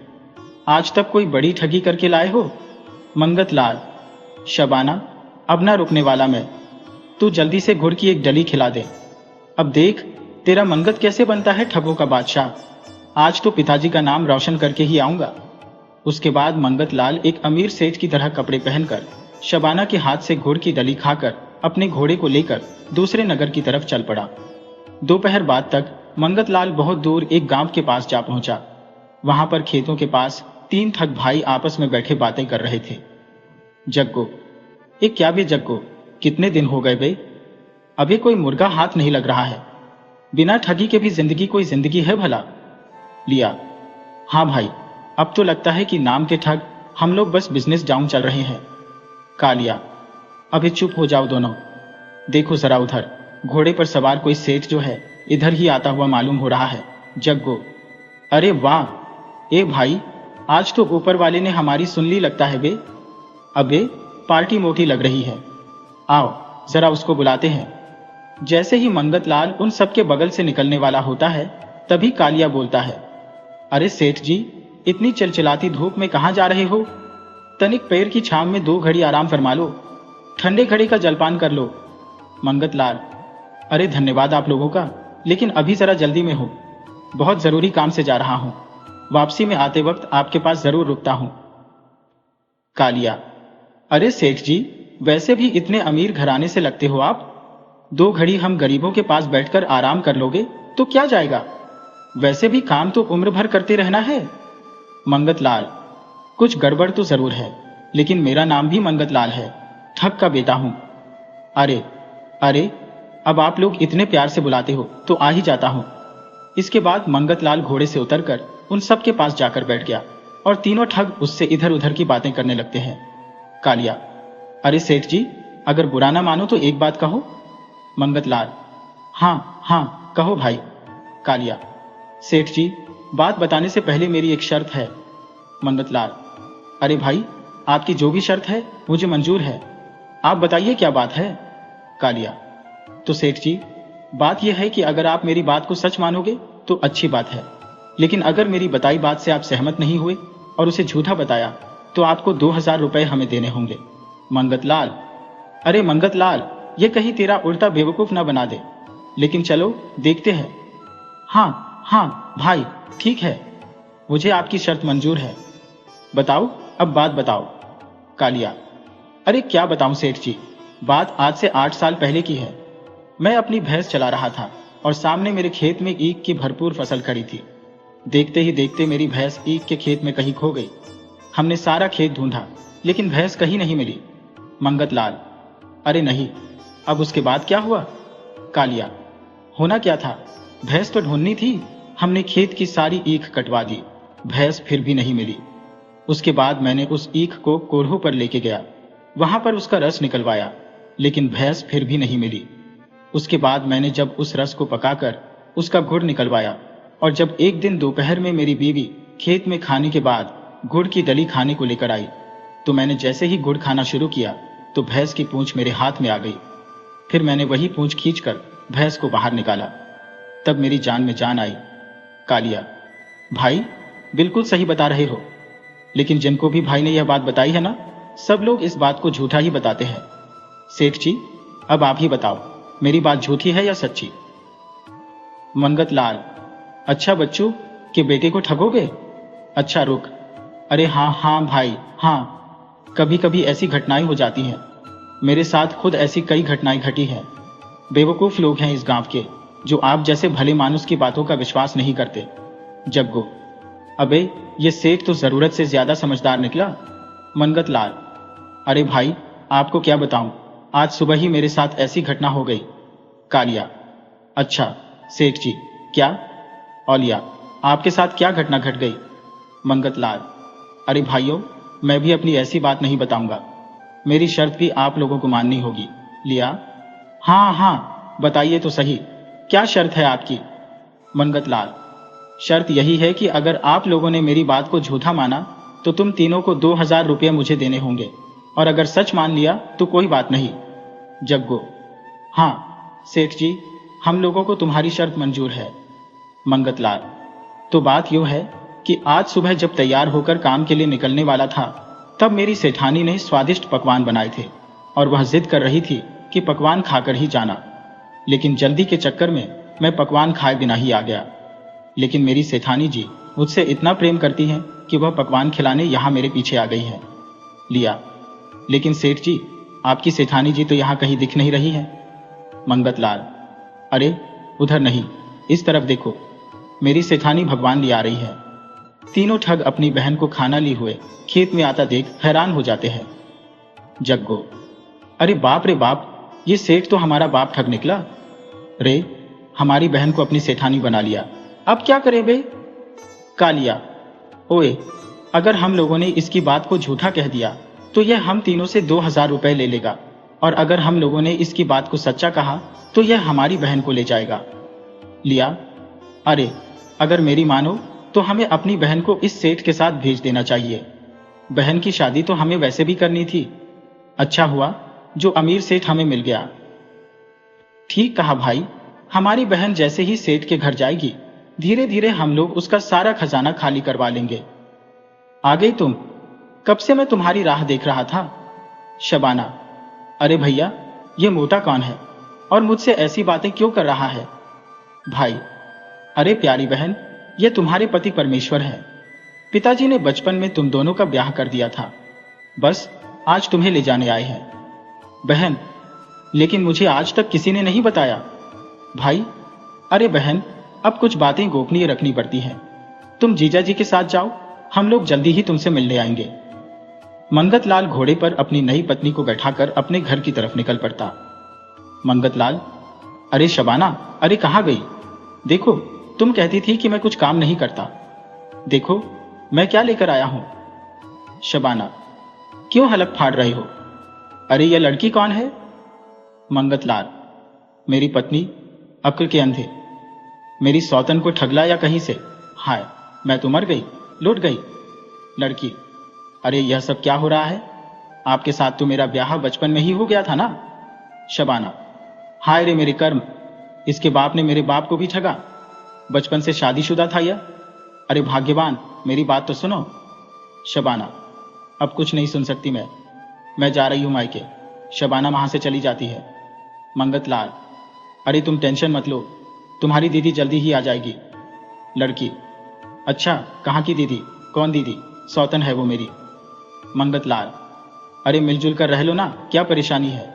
A: आज तक कोई बड़ी ठगी करके लाए हो? मंगतलाल, शबाना, अब ना रुकने वाला मैं, तू जल्दी से गुड़ की एक डली खिला दे। अब देख तेरा मंगत कैसे बनता है ठगों का बादशाह। आज तो पिताजी का नाम रोशन करके ही आऊंगा। उसके बाद मंगतलाल एक अमीर सेठ की तरह कपड़े पहनकर शबाना के हाथ से गुड़ की डली खाकर अपने घोड़े को लेकर दूसरे नगर की तरफ चल पड़ा। दोपहर बाद तक मंगतलाल बहुत दूर एक गांव के पास जा पहुंचा। वहां पर खेतों के पास 3 ठग भाई आपस में बैठे बातें कर रहे थे। जग्गो, एक क्या बे जग्गो, कितने दिन हो गए बे? अभी कोई मुर्गा हाथ नहीं लग रहा है। बिना ठगी के भी जिंदगी कोई जिंदगी है भला? लिया, हाँ भाई, अब तो लगता है कि नाम के ठग हम लोग बस बिजनेस डाउन चल रहे हैं। कालिया, अभी चुप हो जाओ दोनों। देखो जरा उधर, घोड़े पर सवार कोई सेठ जो है इधर ही आता हुआ मालूम हो रहा है। जग्गो, अरे वाह, ए भाई, आज तो ऊपर वाले ने हमारी सुन ली लगता है बे। अबे पार्टी मोटी लग रही है, आओ जरा उसको बुलाते हैं। जैसे ही मंगतलाल उन सबके बगल से निकलने वाला होता है तभी कालिया बोलता है, अरे सेठ जी, इतनी चिलचिलाती धूप में कहां जा रहे हो? तनिक पैर की छांव में 2 घड़ी आराम फरमा लो, ठंडे घड़ी का जलपान कर लो। मंगतलाल, अरे धन्यवाद आप लोगों का, लेकिन अभी जरा जल्दी में हूं, बहुत जरूरी काम से जा रहा हूं, वापसी में आते वक्त आपके पास जरूर रुकता हूं। कालिया, अरे सेठ जी, वैसे भी इतने अमीर घराने से लगते हो आप, 2 घड़ी हम गरीबों के पास बैठकर आराम कर लोगे तो क्या जाएगा? वैसे भी काम तो उम्र भर करते रहना है। मंगतलाल, कुछ गड़बड़ तो जरूर है, लेकिन मेरा नाम भी मंगतलाल है, ठग का बेटा हूं। अरे अरे, अब आप लोग इतने प्यार से बुलाते हो तो आ ही जाता हूं। इसके बाद मंगतलाल घोड़े से उतरकर उन सब के पास जाकर बैठ गया और तीनों ठग उससे इधर उधर की बातें करने लगते हैं। कालिया, अरे सेठ जी, अगर बुरा ना मानो तो एक बात कहो। मंगतलाल, हाँ हाँ कहो भाई। कालिया, सेठ जी, बात बताने से पहले मेरी एक शर्त है। मंगतलाल, अरे भाई, आपकी जो भी शर्त है मुझे मंजूर है, आप बताइए क्या बात है। कालिया, तो सेठ जी, बात यह है कि अगर आप मेरी बात को सच मानोगे तो अच्छी बात है, लेकिन अगर मेरी बताई बात से आप सहमत नहीं हुए और उसे झूठा बताया तो आपको 2000 रुपए हमें देने होंगे। मंगतलाल, अरे मंगतलाल, ये कहीं तेरा उल्टा बेवकूफ ना बना दे, लेकिन चलो देखते हैं। हाँ हाँ भाई, ठीक है, मुझे आपकी शर्त मंजूर है। बताओ, अब बात बताओ। कालिया, अरे क्या बताऊं सेठ जी, बात आज से 8 साल पहले की है। मैं अपनी भैंस चला रहा था और सामने मेरे खेत में ईख की भरपूर फसल खड़ी थी। देखते ही देखते मेरी भैंस ईख के खेत में कहीं खो गई। हमने सारा खेत ढूंढा, लेकिन भैंस कहीं नहीं मिली। मंगतलाल, अरे नहीं, अब उसके बाद क्या हुआ? कालिया, होना क्या था, भैंस तो ढूंढनी थी, हमने खेत की सारी ईख कटवा दी, भैंस फिर भी नहीं मिली। उसके बाद मैंने उस ईख को कोल्हू पर लेके गया, वहां पर उसका रस निकलवाया, लेकिन भैंस फिर भी नहीं मिली। उसके बाद मैंने जब उस रस को पकाकर उसका गुड़ निकलवाया, और जब एक दिन दोपहर में मेरी बीवी खेत में खाने के बाद गुड़ की डली खाने को लेकर आई, तो मैंने जैसे ही गुड़ खाना शुरू किया तो भैंस की पूंछ मेरे हाथ में आ गई। फिर मैंने वही पूंछ खींचकर भैंस को बाहर निकाला, तब मेरी जान में जान आई। कालिया, भाई बिल्कुल सही बता रहे हो, लेकिन जिनको भी भाई ने यह बात बताई है ना, सब लोग इस बात को झूठा ही बताते हैं। सेठ जी, अब आप ही बताओ, मेरी बात झूठी है या सच्ची? मंगतलाल, अच्छा बच्चू, के बेटे को ठगोगे? अच्छा रुक, अरे हाँ हाँ भाई हाँ, कभी कभी ऐसी घटनाएं हो जाती हैं, मेरे साथ खुद ऐसी कई घटनाएं घटी हैं। बेवकूफ लोग हैं इस गांव के जो आप जैसे भले मानुस की बातों का विश्वास नहीं करते। जग्गो, अबे ये सेठ तो जरूरत से ज्यादा समझदार निकला। मंगतलाल, अरे भाई आपको क्या बताऊं, आज सुबह ही मेरे साथ ऐसी घटना हो गई। कालिया, अच्छा सेठ जी, क्या? औलिया, आपके साथ क्या घटना घट गई? मंगतलाल, अरे भाइयों, मैं भी अपनी ऐसी बात नहीं बताऊंगा, मेरी शर्त भी आप लोगों को माननी होगी। लिया, हाँ हाँ बताइए तो सही, क्या शर्त है आपकी? मंगतलाल, शर्त यही है कि अगर आप लोगों ने मेरी बात को झूठा माना तो तुम तीनों को 2000 रुपये मुझे देने होंगे, और अगर सच मान लिया तो कोई बात नहीं। जग्गो, हाँ सेठ जी, हम लोगों को तुम्हारी शर्त मंजूर है। मंगतलाल, तो बात यूं है कि आज सुबह जब तैयार होकर काम के लिए निकलने वाला था, तब मेरी सेठानी ने स्वादिष्ट पकवान बनाए थे और वह जिद कर रही थी कि पकवान खाकर ही जाना, लेकिन जल्दी के चक्कर में मैं पकवान खाए बिना ही आ गया। लेकिन मेरी सेठानी जी मुझसे इतना प्रेम करती हैं कि वह पकवान खिलाने यहाँ मेरे पीछे आ गई है। लिया, लेकिन सेठ जी, आपकी सेठानी जी तो यहाँ कहीं दिख नहीं रही है। मंगतलाल, अरे उधर नहीं, इस तरफ देखो, मेरी सेठानी भगवान ली आ रही है। तीनों ठग अपनी बहन को खाना लिए हुए खेत में आता देख हैरान हो जाते हैं। जग्गो, अरे बाप रे बाप, ये सेठ तो हमारा बाप ठग निकला रे, हमारी बहन को अपनी सेठानी बना लिया, अब क्या करें बे? कालिया, ओए, अगर हम लोगों ने इसकी बात को झूठा कह दिया तो यह हम तीनों से 2000 रुपए ले लेगा, और अगर हम लोगों ने इसकी बात को सच्चा कहा तो यह हमारी बहन को ले जाएगा। लिया, अरे अगर मेरी मानो तो हमें अपनी बहन को इस सेठ के साथ भेज देना चाहिए, बहन की शादी तो हमें वैसे भी करनी थी, अच्छा हुआ जो अमीर सेठ हमें मिल गया। ठीक कहा भाई, हमारी बहन जैसे ही सेठ के घर जाएगी, धीरे धीरे हम लोग उसका सारा खजाना खाली करवा लेंगे। आ गई तुम, कब से मैं तुम्हारी राह देख रहा था। शबाना, अरे भैया, ये मोटा कौन है और मुझसे ऐसी बातें क्यों कर रहा है? भाई, अरे प्यारी बहन, ये तुम्हारे पति परमेश्वर है, पिताजी ने बचपन में तुम दोनों का ब्याह कर दिया था, बस आज तुम्हें ले जाने आए हैं। बहन, लेकिन मुझे आज तक किसी ने नहीं बताया। भाई, अरे बहन, अब कुछ बातें गोपनीय रखनी पड़ती हैं, तुम जीजा जी के साथ जाओ, हम लोग जल्दी ही तुमसे मिलने आएंगे। मंगतलाल घोड़े पर अपनी नई पत्नी को बैठाकर अपने घर की तरफ निकल पड़ता। मंगतलाल, अरे शबाना, अरे कहाँ गई? देखो, तुम कहती थी कि मैं कुछ काम नहीं करता, देखो मैं क्या लेकर आया हूं। शबाना, क्यों हलक फाड़ रहे हो? अरे यह लड़की कौन है? मंगतलाल, मेरी पत्नी, अक्ल के अंधे, मेरी सौतन को ठगला या कहीं से, हाय मैं तो मर गई, लौट गई। लड़की, अरे यह सब क्या हो रहा है? आपके साथ तो मेरा ब्याह बचपन में ही हो गया था ना। शबाना, हाय रे मेरे कर्म, इसके बाप ने मेरे बाप को भी ठगा, बचपन से शादीशुदा था यह। अरे भाग्यवान, मेरी बात तो सुनो। शबाना, अब कुछ नहीं सुन सकती मैं जा रही हूं मायके। शबाना वहां से चली जाती है। मंगतलाल, अरे तुम टेंशन मत लो, तुम्हारी दीदी जल्दी ही आ जाएगी। लड़की, अच्छा कहाँ की दीदी? कौन दीदी? सौतन है वो मेरी। मंगतलाल, अरे मिलजुल कर रह लो ना, क्या परेशानी है?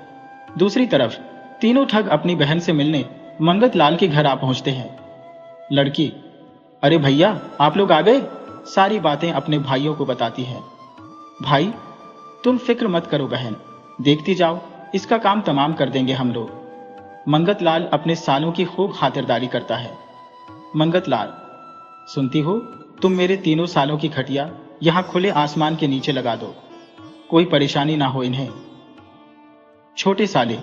A: दूसरी तरफ तीनों ठग अपनी बहन से मिलने मंगतलाल के घर आ पहुंचते हैं। लड़की, अरे भैया आप लोग आ गए, सारी बातें अपने भाइयों को बताती है। भाई, तुम फिक्र मत करो बहन, देखती जाओ, इसका काम तमाम कर देंगे हम लोग। मंगतलाल अपने सालों की खूब खातिरदारी करता है। मंगतलाल, सुनती हो, तुम मेरे तीनों सालों की खटिया यहां खुले आसमान के नीचे लगा दो, कोई परेशानी ना हो इन्हें। छोटे साले,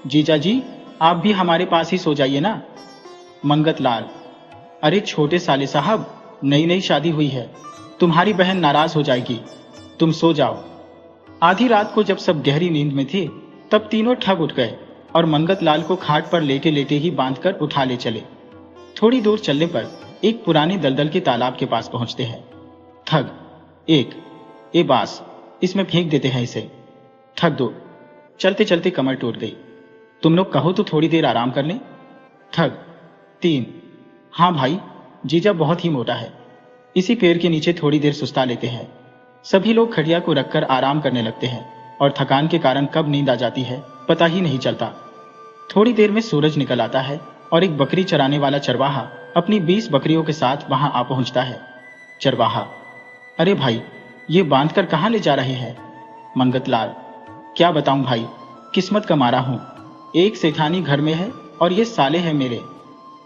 A: जीजा जी आप भी हमारे पास ही सो जाइए ना। मंगतलाल, अरे छोटे साले साहब, नई नई शादी हुई है, तुम्हारी बहन नाराज हो जाएगी, तुम सो जाओ। आधी रात को जब सब गहरी नींद में थे, तब तीनों ठग उठ गए और मंगतलाल को खाट पर लेटे लेटे ही बांधकर उठा ले चले। थोड़ी दूर चलने पर एक पुराने दलदल के तालाब के पास पहुंचते हैं। ठग एक, ए बास, इसमें फेंक देते हैं इसे। ठग दो, चलते चलते कमर टूट गई, तुम लोग कहो तो थोड़ी देर आराम कर लें। ठग तीन, हाँ भाई, जीजा बहुत ही मोटा है, इसी पेड़ के नीचे थोड़ी देर सुस्ता लेते हैं। सभी लोग खटिया को रखकर आराम करने लगते हैं और थकान के कारण कब नींद आ जाती है पता ही नहीं चलता। थोड़ी देर में सूरज निकल आता है और एक बकरी चराने वाला चरवाहा अपनी 20 बकरियों के साथ वहां आ पहुंचता है। चरवाहा, अरे भाई, ये बांधकर कहां ले जा रहे हैं? मंगतलाल, क्या बताऊं भाई, किस्मत का मारा हूं, एक सेठानी घर में है और ये साले हैं मेरे,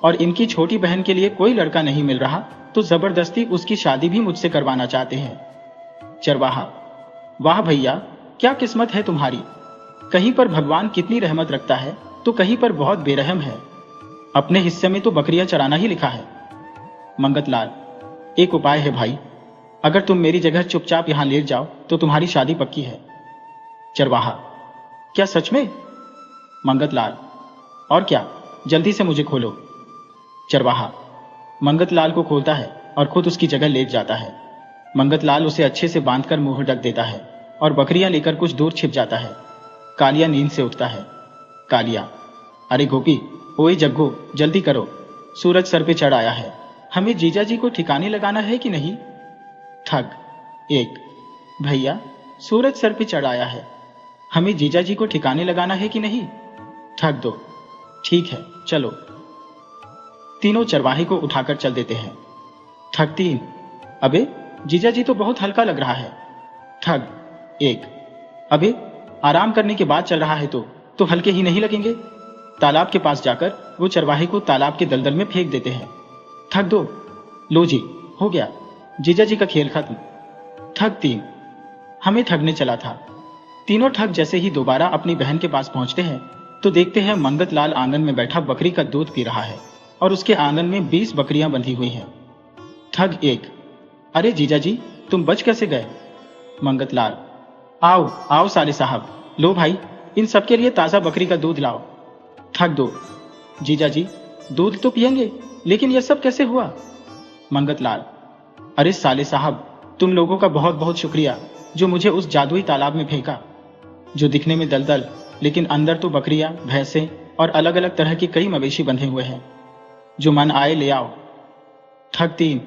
A: और इनकी छोटी बहन के लिए कोई लड़का नहीं मिल रहा तो जबरदस्ती उसकी शादी भी मुझसे करवाना चाहते हैं। चरवाहा: वाह भैया, क्या किस्मत है तुम्हारी। कहीं पर भगवान कितनी रहमत रखता है तो कहीं पर बहुत बेरहम है। अपने हिस्से में तो बकरियां चराना ही लिखा है। मंगतलाल: एक उपाय है भाई, अगर तुम मेरी जगह चुपचाप यहां लेट जाओ तो तुम्हारी शादी पक्की है। चरवाहा: क्या सच में? मंगतलाल: और क्या, जल्दी से मुझे खोलो। चरवाहा मंगतलाल को खोलता है और खुद उसकी जगह लेट जाता है। मंगतलाल उसे अच्छे से बांधकर मुंह ढक देता है और बकरियां लेकर कुछ दूर छिप जाता है। कालिया नींद से उठता है। कालिया: अरे गोपी, ओए जग्गो, जल्दी करो, सूरज सर पे चढ़ आया है, हमें जीजा जी को ठिकाने लगाना है कि नहीं। ठग: 1: भैया, सूरज सर पे चढ़ आया है, हमें जीजा जी को ठिकाने लगाना है कि नहीं। ठग 2: ठीक है, चलो। तीनों चरवाहे को उठाकर चल देते हैं। ठग 3: अबे जीजा जी तो बहुत हल्का लग रहा है। ठग 1: अबे आराम करने के बाद चल रहा है तो हल्के ही नहीं लगेंगे। तालाब के पास जाकर वो चरवाहे को तालाब के दलदल में फेंक देते हैं। ठग 2: लो जी, हो गया, जीजा जी का खेल खत्म। ठग 3: हमें ठगने चला था। तीनों ठग जैसे ही दोबारा अपनी बहन के पास पहुंचते हैं तो देखते हैं मंगतलाल आंगन में बैठा बकरी का दूध पी रहा है और उसके आंगन में 20 बकरियां बंधी हुई हैं। ठग 1: अरे जीजा जी, तुम बच कैसे गए। मंगतलाल: आओ आओ साले साहब, लो भाई, इन सबके लिए ताजा बकरी का दूध लाओ। ठग 2: जीजा जी, दूध तो पियेंगे, लेकिन यह सब कैसे हुआ। मंगतलाल: अरे साले साहब, तुम लोगों का बहुत बहुत शुक्रिया जो मुझे उस जादुई तालाब में फेंका, जो दिखने में दलदल लेकिन अंदर तो बकरियां, भैंसें और अलग अलग तरह के कई मवेशी बंधे हुए हैं। जो मन आए ले आओ। ठग 3: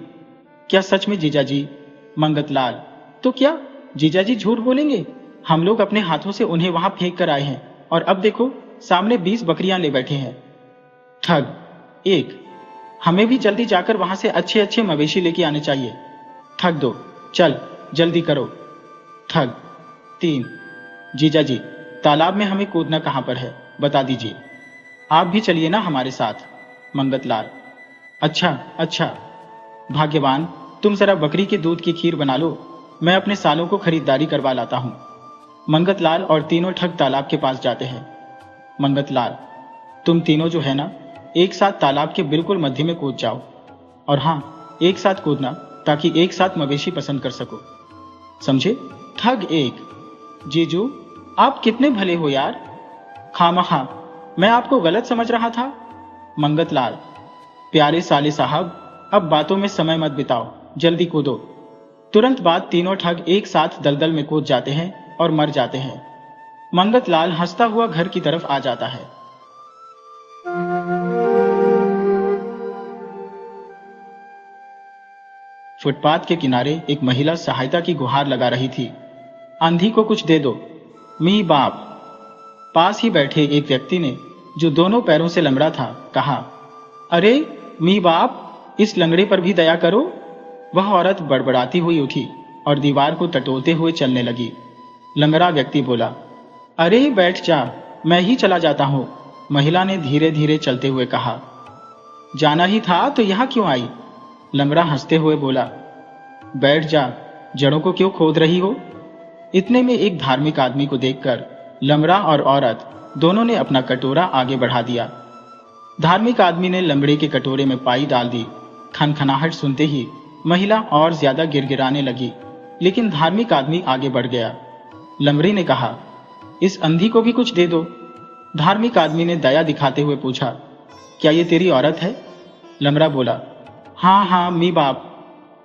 A: क्या सच में जीजा जी। मंगतलाल: तो क्या जीजा जी झूठ बोलेंगे, हम लोग अपने हाथों से उन्हें वहां फेंक कर आए हैं और अब देखो सामने 20 बकरियां ले बैठे हैं। ठग 1: हमें भी जल्दी जाकर वहां से अच्छे अच्छे मवेशी लेके आने चाहिए। ठग 2: चल जल्दी करो। ठग 3: जीजा जी, तालाब में हमें कूदना कहां पर है, बता दीजिए, आप भी चलिए ना हमारे साथ। मंगतलाल: अच्छा अच्छा, भाग्यवान, तुम जरा बकरी के दूध की खीर बना लो, मैं अपने सालों को खरीदारी करवा लाता हूं। मंगतलाल और तीनों ठग तालाब के पास जाते हैं। मंगतलाल: तुम तीनों जो है ना, एक साथ तालाब के बिल्कुल मध्य में कूद जाओ, और हां, एक साथ कूदना ताकि एक साथ मवेशी पसंद कर सको, समझे। ठग 1: जीजू, आप कितने भले हो यार, खामखा मैं आपको गलत समझ रहा था। मंगतलाल: प्यारे साले साहब, अब बातों में समय मत बिताओ, जल्दी कूदो। तुरंत बाद तीनों ठग एक साथ दलदल में कूद जाते हैं और मर जाते हैं। मंगतलाल हंसता हुआ घर की तरफ आ जाता है। फुटपाथ के किनारे एक महिला सहायता की गुहार लगा रही थी। आंधी को कुछ दे दो, मी बाप। पास ही बैठे एक व्यक्ति ने, जो दोनों पैरों से लंगड़ा था, कहा, अरे मी बाप, इस लंगड़े पर भी दया करो। वह औरत बड़बड़ाती हुई उठी और दीवार को टटोलते हुए चलने लगी। लंगड़ा व्यक्ति बोला, अरे बैठ जा, मैं ही चला जाता हूं। महिला ने धीरे धीरे चलते हुए कहा, जाना ही था तो यहां क्यों आई। लंगड़ा हंसते हुए बोला, बैठ जा, जड़ों को क्यों खोद रही हो। इतने में एक धार्मिक आदमी को देखकर लंगड़ा और औरत दोनों ने अपना कटोरा आगे बढ़ा दिया। धार्मिक आदमी ने लंगड़े के कटोरे में पाई डाल दी। खनखनाहट सुनते ही महिला और ज्यादा गिड़गिड़ाने लगी, लेकिन धार्मिक आदमी आगे बढ़ गया। लंगड़े ने कहा, इस अंधी को भी कुछ दे दो। धार्मिक आदमी ने दया दिखाते हुए पूछा, क्या ये तेरी औरत है। लंगड़ा बोला, हाँ हाँ मी बाप।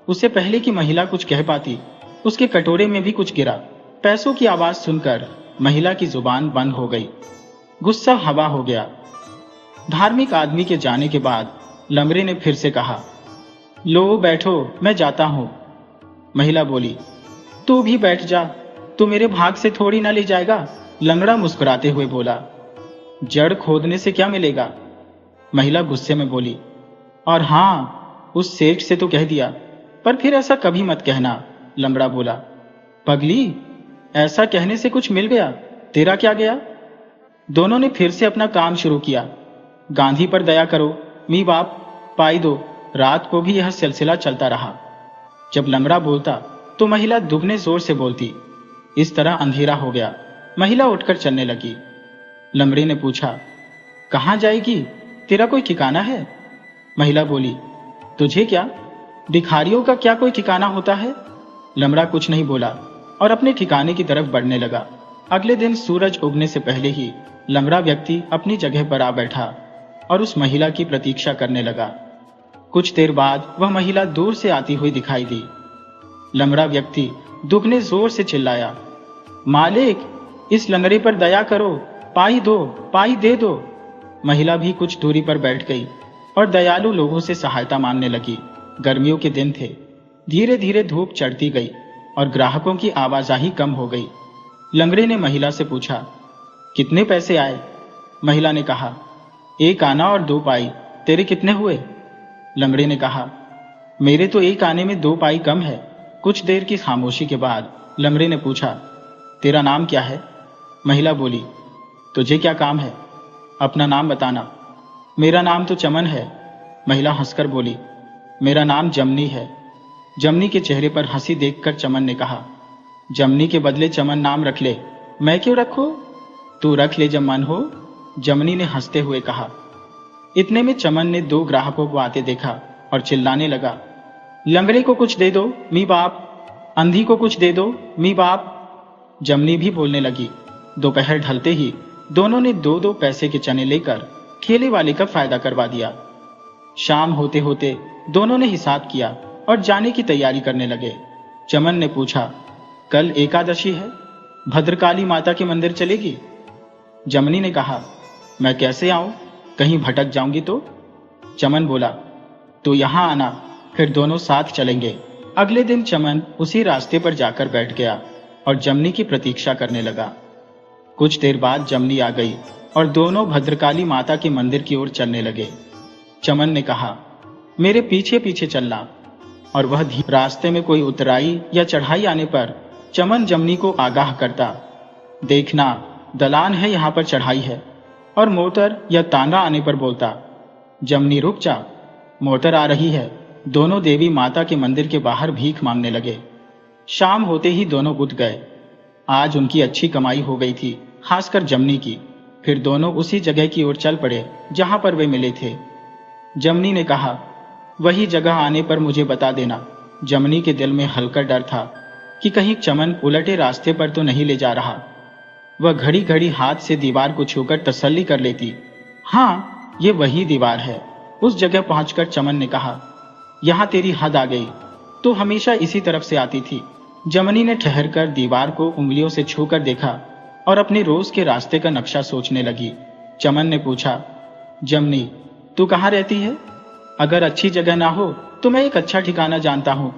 A: उससे पहले कि महिला कुछ कह पाती, उसके कटोरे में भी कुछ गिरा। पैसों की आवाज सुनकर महिला की जुबान बंद हो गई। गुस्सा हवा हो गया। धार्मिक आदमी के जाने के बाद लंगड़े ने फिर से कहा, लो बैठो, मैं जाता हूं। महिला बोली, तू भी बैठ जा, तू मेरे भाग से थोड़ी ना ले जाएगा। लंगड़ा मुस्कुराते हुए बोला, जड़ खोदने से क्या मिलेगा। महिला गुस्से में बोली, और हां, उस सेठ से तो कह दिया, पर फिर ऐसा कभी मत कहना। लंगड़ा बोला, पगली, ऐसा कहने से कुछ मिल गया, तेरा क्या गया। दोनों ने फिर से अपना काम शुरू किया। गांधी पर दया करो, मी बाप, पाई दो। रात को भी यह सिलसिला चलता रहा। जब लंगड़ा बोलता तो महिला दुगने जोर से बोलती। इस तरह अंधेरा हो गया। महिला उठकर चलने लगी। लंगड़े ने पूछा, कहाँ जाएगी? तेरा कोई ठिकाना है? महिला बोली, तुझे क्या, भिखारियों का क्या कोई ठिकाना होता है? लंगड़ा कुछ नहीं बोला और अपने ठिकाने की तरफ बढ़ने लगा। अगले दिन सूरज उगने से पहले ही लंगड़ा व्यक्ति अपनी जगह पर आ बैठा और उस महिला की प्रतीक्षा करने लगा। कुछ देर बाद वह महिला दूर से आती हुई दिखाई दी। लंगड़ा व्यक्ति दुगने जोर से चिल्लाया, मालिक, इस लंगड़े पर दया करो, पाई दो, पाई दे दो। महिला भी कुछ दूरी पर बैठ गई और दयालु लोगों से सहायता मांगने लगी। गर्मियों के दिन थे। धीरे धीरे धूप चढ़ती गई और ग्राहकों की आवाजाही कम हो गई। लंगड़े ने महिला से पूछा, कितने पैसे आए? महिला ने कहा, 1 आना और 2 पाई। तेरे कितने हुए? लंगड़े ने कहा, मेरे तो 1 आने में 2 पाई कम है। कुछ देर की खामोशी के बाद लंगड़े ने पूछा, तेरा नाम क्या है? महिला बोली, तुझे क्या काम है? अपना नाम बताना। मेरा नाम तो चमन है। महिला हंसकर बोली, मेरा नाम जमनी है। जमनी के चेहरे पर हंसी देखकर चमन ने कहा, जमनी के बदले चमन नाम रख ले। मैं क्यों रखूं? तू रख ले जब मन हो, जमनी ने हंसते हुए कहा। इतने में चमन ने 2 ग्राहकों को आते देखा और चिल्लाने लगा, लंगड़े को कुछ दे दो, मी बाप, अंधी को कुछ दे दो, मी बाप। जमनी भी बोलने लगी। दोपहर ढलते ही दोनों ने 2-2 पैसे के चने लेकर ठेले वाले का फायदा करवा दिया। शाम होते होते दोनों ने हिसाब किया और जाने की तैयारी करने लगे। चमन ने पूछा, कल एकादशी है, भद्रकाली माता के मंदिर चलेगी? जमनी ने कहा, मैं कैसे आऊं, कहीं भटक जाऊंगी तो? चमन बोला, तो यहां आना, फिर दोनों साथ चलेंगे। अगले दिन चमन उसी रास्ते पर जाकर बैठ गया और जमनी की प्रतीक्षा करने लगा। कुछ देर बाद जमनी आ गई और दोनों भद्रकाली माता के मंदिर की ओर चलने लगे। चमन ने कहा, मेरे पीछे पीछे चलना। और वह रास्ते में कोई उतराई या चढ़ाई आने पर चमन जमनी को आगाह करता, देखना, दलान है, यहां पर चढ़ाई है। और मोटर या तांगा आने पर बोलता, जमनी रुक जा, मोटर आ रही है। दोनों देवी माता के मंदिर के बाहर भीख मांगने लगे। शाम होते ही दोनों उठ गए। आज उनकी अच्छी कमाई हो गई थी, खासकर जमनी की। फिर दोनों उसी जगह की ओर चल पड़े जहां पर वे मिले थे। जमनी ने कहा, वही जगह आने पर मुझे बता देना। जमनी के दिल में हल्का डर था कि कहीं चमन उलटे रास्ते पर तो नहीं ले जा रहा। वह घड़ी घड़ी हाथ से दीवार को छूकर तसल्ली कर लेती। हाँ, ये वही दीवार है। उस जगह पहुंचकर चमन ने कहा, यहां तेरी हद आ गई, तो हमेशा इसी तरफ से आती थी। जमनी ने ठहरकर दीवार को उंगलियों से छूकर देखा और अपने रोज के रास्ते का नक्शा सोचने लगी। चमन ने पूछा, जमनी, तू कहाँ रहती है? अगर अच्छी जगह ना हो तो मैं एक अच्छा ठिकाना जानता हूँ।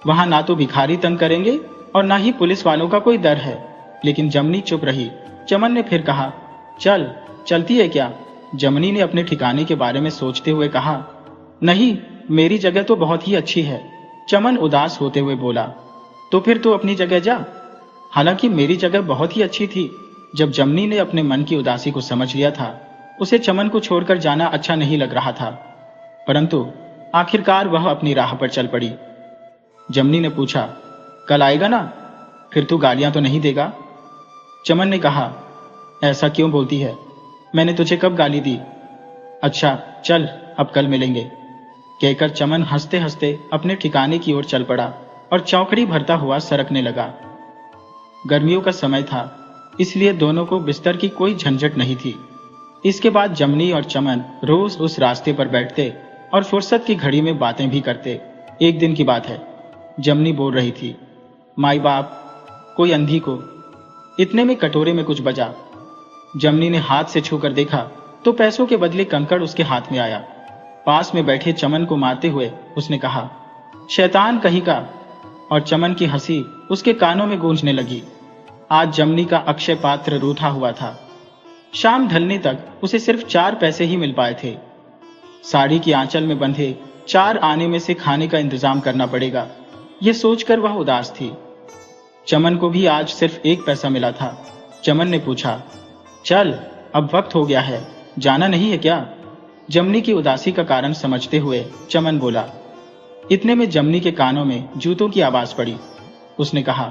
A: वहां ना तो भिखारी तंग करेंगे और ना ही पुलिस वालों का कोई डर है। लेकिन जमनी चुप रही। चमन ने फिर कहा, चल, चलती है क्या? जमनी ने अपने ठिकाने के बारे में सोचते हुए कहा, नहीं, मेरी जगह तो बहुत ही अच्छी है। चमन उदास होते हुए बोला, तो फिर तू अपनी जगह जा। हालांकि मेरी जगह बहुत ही अच्छी थी। जब जमनी ने अपने मन की उदासी को समझ लिया था, उसे चमन को छोड़कर जाना अच्छा नहीं लग रहा था, परंतु आखिरकार वह अपनी राह पर चल पड़ी। जमनी ने पूछा, कल आएगा ना? फिर तू गालियां तो नहीं देगा? चमन ने कहा, ऐसा क्यों बोलती है? मैंने तुझे कब गाली दी? अच्छा चल, अब कल मिलेंगे। कहकर चमन हंसते हंसते अपने ठिकाने की ओर चल पड़ा और चौकड़ी भरता हुआ सरकने लगा। गर्मियों का समय था, इसलिए दोनों को बिस्तर की कोई झंझट नहीं थी। इसके बाद जमनी और चमन रोज उस रास्ते पर बैठते और फुर्सत की घड़ी में बातें भी करते। एक दिन की बात है, जमनी बोल रही थी, माई बाप, कोई अंधी को। इतने में कटोरे में कुछ बजा। जमनी ने हाथ से छूकर देखा तो पैसों के बदले कंकड़ उसके हाथ में आया। पास में बैठे चमन को मारते हुए उसने कहा, शैतान कहीं का। और चमन की हंसी उसके कानों में गूंजने लगी। आज जमनी का अक्षय पात्र रूठा हुआ था। शाम ढलने तक उसे सिर्फ 4 पैसे ही मिल पाए थे। साड़ी की आंचल में बंधे 4 आने में से खाने का इंतजाम करना पड़ेगा, यह सोचकर वह उदास थी। चमन को भी आज सिर्फ 1 पैसा मिला था। चमन ने पूछा, चल, अब वक्त हो गया है, जाना नहीं है क्या? जमनी की उदासी का कारण समझते हुए चमन बोला। इतने में जमनी के कानों में जूतों की आवाज पड़ी। उसने कहा,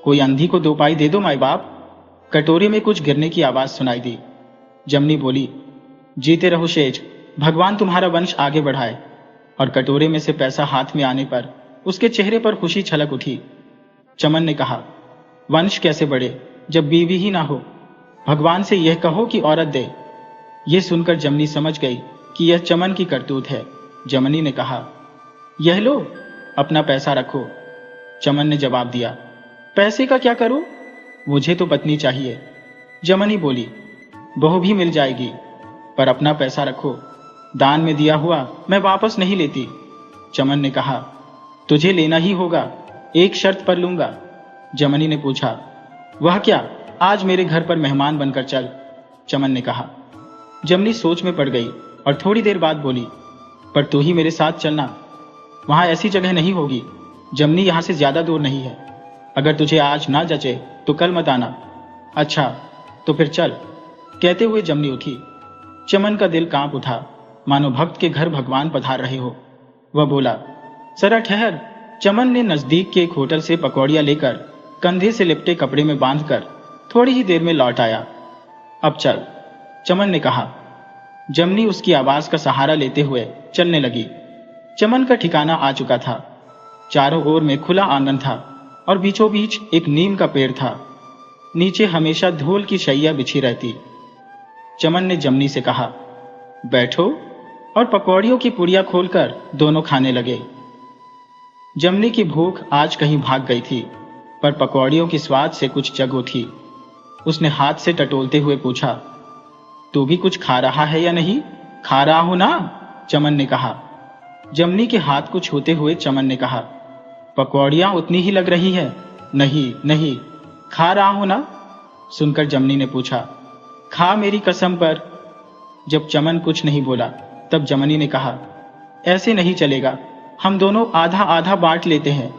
A: कोई अंधी को 2 पाई दे दो माई बाप। कटोरे में कुछ गिरने की आवाज सुनाई दी। जमनी बोली, जीते रहो शेठ, भगवान तुम्हारा वंश आगे बढ़ाए। और कटोरे में से पैसा हाथ में आने पर उसके चेहरे पर खुशी छलक उठी। चमन ने कहा, वंश कैसे बढ़े जब बीवी ही ना हो? भगवान से यह कहो कि औरत दे। यह सुनकर जमनी समझ गई कि यह चमन की करतूत है। जमनी ने कहा, यह लो, अपना पैसा रखो। चमन ने जवाब दिया, पैसे का क्या करूं? मुझे तो पत्नी चाहिए। जमनी बोली, बहू भी मिल जाएगी, पर अपना पैसा रखो। दान में दिया हुआ मैं वापस नहीं लेती। चमन ने कहा, तुझे लेना ही होगा, एक शर्त पर लूंगा। जमनी ने पूछा, वह क्या? आज मेरे घर पर मेहमान बनकर चल। चमन ने कहा। जमनी सोच में पड़ गई और थोड़ी देर बाद बोली, पर तू ही मेरे साथ चलना, वहां ऐसी जगह नहीं होगी। जमनी यहां से ज्यादा दूर नहीं है। अगर तुझे आज ना जचे तो कल मत आना। अच्छा, तो फिर चल। कहते हुए जमनी उठी। चमन का दिल कांप उठा, मानो भक्त के घर भगवान पधार रहे हो। वह बोला, जरा ठहर। चमन ने नजदीक के एक होटल से पकौड़ियां लेकर कंधे से लिपटे कपड़े में बांधकर थोड़ी ही देर में लौट आया। अब चल, चमन ने कहा। जमनी उसकी आवाज का सहारा लेते हुए चलने लगी। चमन का ठिकाना आ चुका था। चारों ओर में खुला आंगन था और बीचों बीच एक नीम का पेड़ था। नीचे हमेशा धूल की शैया बिछी रहती। चमन ने जमनी से कहा, बैठो, और पकौड़ियों की पुड़िया खोलकर दोनों खाने लगे। जमनी की भूख आज कहीं भाग गई थी, पर पकौड़ियों की स्वाद से कुछ जग उठी। उसने हाथ से टटोलते हुए पूछा, तू भी कुछ खा रहा है या नहीं? खा रहा हूं ना, चमन ने कहा। जमनी के हाथ को छूते हुए चमन ने कहा, पकौड़ियां उतनी ही लग रही है। नहीं नहीं, खा रहा हूं ना। सुनकर जमनी ने पूछा, खा मेरी कसम पर। जब चमन कुछ नहीं बोला तब जमनी ने कहा, ऐसे नहीं चलेगा, हम दोनों आधा आधा बांट लेते हैं।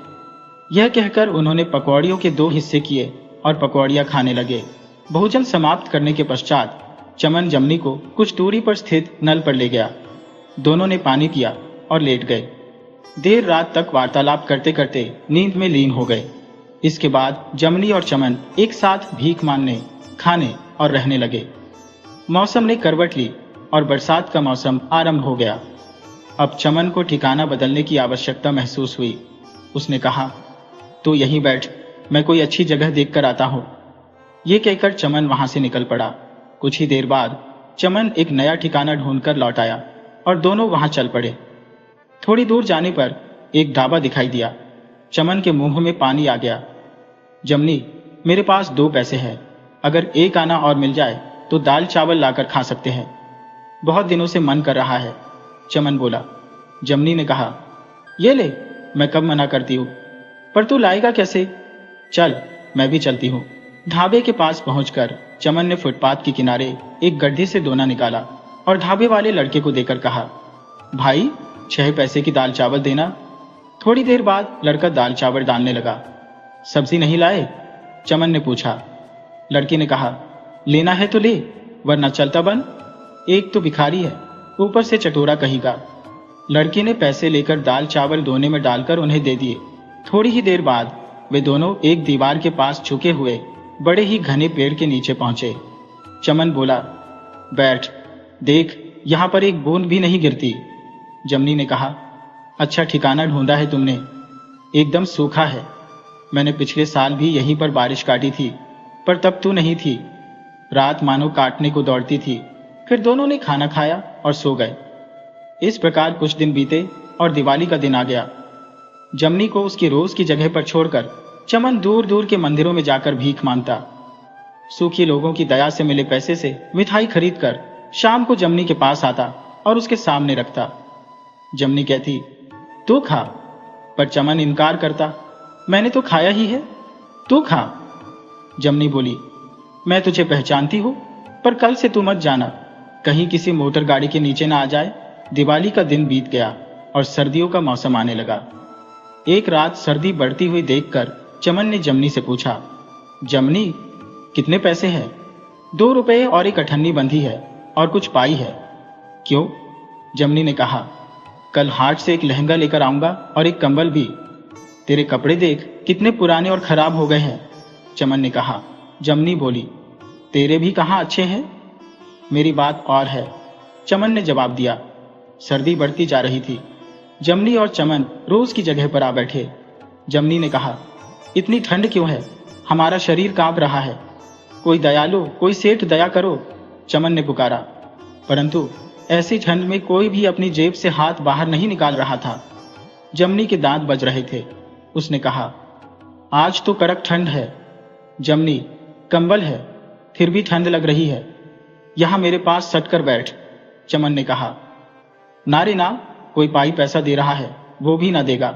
A: यह कहकर उन्होंने पकौड़ियों के 2 हिस्से किए और पकौड़ियां खाने लगे। भोजन समाप्त करने के पश्चात चमन जमनी को कुछ दूरी पर स्थित नल पर ले गया। दोनों ने पानी पिया और लेट गए। देर रात तक वार्तालाप करते करते नींद में लीन हो गए। इसके बाद जमनी और चमन एक साथ भीख मांगने, खाने और रहने लगे। मौसम ने करवट ली और बरसात का मौसम आरंभ हो गया। अब चमन को ठिकाना बदलने की आवश्यकता महसूस हुई। उसने कहा, तू यहीं बैठ, मैं कोई अच्छी जगह देखकर आता हूं। यह कहकर चमन वहां से निकल पड़ा। कुछ ही देर बाद चमन एक नया ठिकाना ढूंढकर लौट आया और दोनों वहां चल पड़े। थोड़ी दूर जाने पर एक ढाबा दिखाई दिया। चमन के मुंह में पानी आ गया। जमनी, मेरे पास 2 पैसे हैं, अगर एक आना और मिल जाए तो दाल चावल लाकर खा सकते हैं। बहुत दिनों से मन कर रहा है, चमन बोला। जमनी ने कहा, ये ले, मैं कब मना करती हूं, पर तू लाएगा कैसे? चल, मैं भी चलती हूं। ढाबे के पास पहुंचकर चमन ने फुटपाथ के किनारे एक गड्ढे से दोना निकाला और ढाबे वाले लड़के को देकर कहा, भाई 6 पैसे की दाल चावल देना। थोड़ी देर बाद लड़का दाल चावल डालने लगा। सब्जी नहीं लाए? चमन ने पूछा। लड़के ने कहा, लेना है तो ले, वरना चलता बन। एक तो भिखारी है, ऊपर से चटोरा कहेगा। लड़के ने पैसे लेकर दाल चावल दोने में डालकर उन्हें दे दिए। थोड़ी ही देर बाद वे दोनों एक दीवार के पास झुके हुए बड़े ही घने पेड़ के नीचे पहुंचे। चमन बोला, बैठ, देख, यहां पर एक बूंद भी नहीं गिरती। जमनी ने कहा, अच्छा ठिकाना ढूंढा है तुमने, एकदम सूखा है। मैंने पिछले साल भी यहीं पर बारिश काटी थी, पर तब तू नहीं थी। रात मानो काटने को दौड़ती थी। फिर दोनों ने खाना खाया और सो गए। इस प्रकार कुछ दिन बीते और दिवाली का दिन आ गया। जमनी को उसकी रोज की जगह पर छोड़कर चमन दूर दूर के मंदिरों में जाकर भीख मांगता। सूखी लोगों की दया से मिले पैसे से मिठाई खरीदकर शाम को जमनी के पास आता और उसके सामने रखता। जमनी कहती, तू खा, पर चमन इनकार करता। मैंने तो खाया ही है, तू खा। जमनी बोली, मैं तुझे पहचानती हूं, पर कल से तू मत जाना, कहीं किसी मोटर गाड़ी के नीचे ना आ जाए। दिवाली का दिन बीत गया और सर्दियों का मौसम आने लगा। एक रात सर्दी बढ़ती हुई देखकर चमन ने जमनी से पूछा, जमनी, कितने पैसे हैं? 2 रुपए और एक अठन्नी बंधी है और कुछ पाई है। क्यों? जमनी ने कहा, कल हाट से एक लहंगा लेकर आऊंगा और एक कंबल भी। तेरे कपड़े देख कितने पुराने और खराब हो गए हैं, चमन ने कहा। जमनी बोली, तेरे भी कहाँ अच्छे हैं? मेरी बात और है, चमन ने जवाब दिया। सर्दी बढ़ती जा रही थी। जमनी और चमन रोज की जगह पर आ बैठे। जमनी ने कहा, इतनी ठंड क्यों है? हमारा शरीर कांप रहा है। कोई दयालु, कोई सेठ दया करो, चमन ने पुकारा। परंतु ऐसी ठंड में कोई भी अपनी जेब से हाथ बाहर नहीं निकाल रहा था। जमनी के दांत बज रहे थे। उसने कहा, आज तो कड़क ठंड है। जमनी, कंबल है, फिर भी ठंड लग रही है। यहां मेरे पास सटकर बैठ, चमन ने कहा। ना रे ना, कोई पाई पैसा दे रहा है, वो भी ना देगा,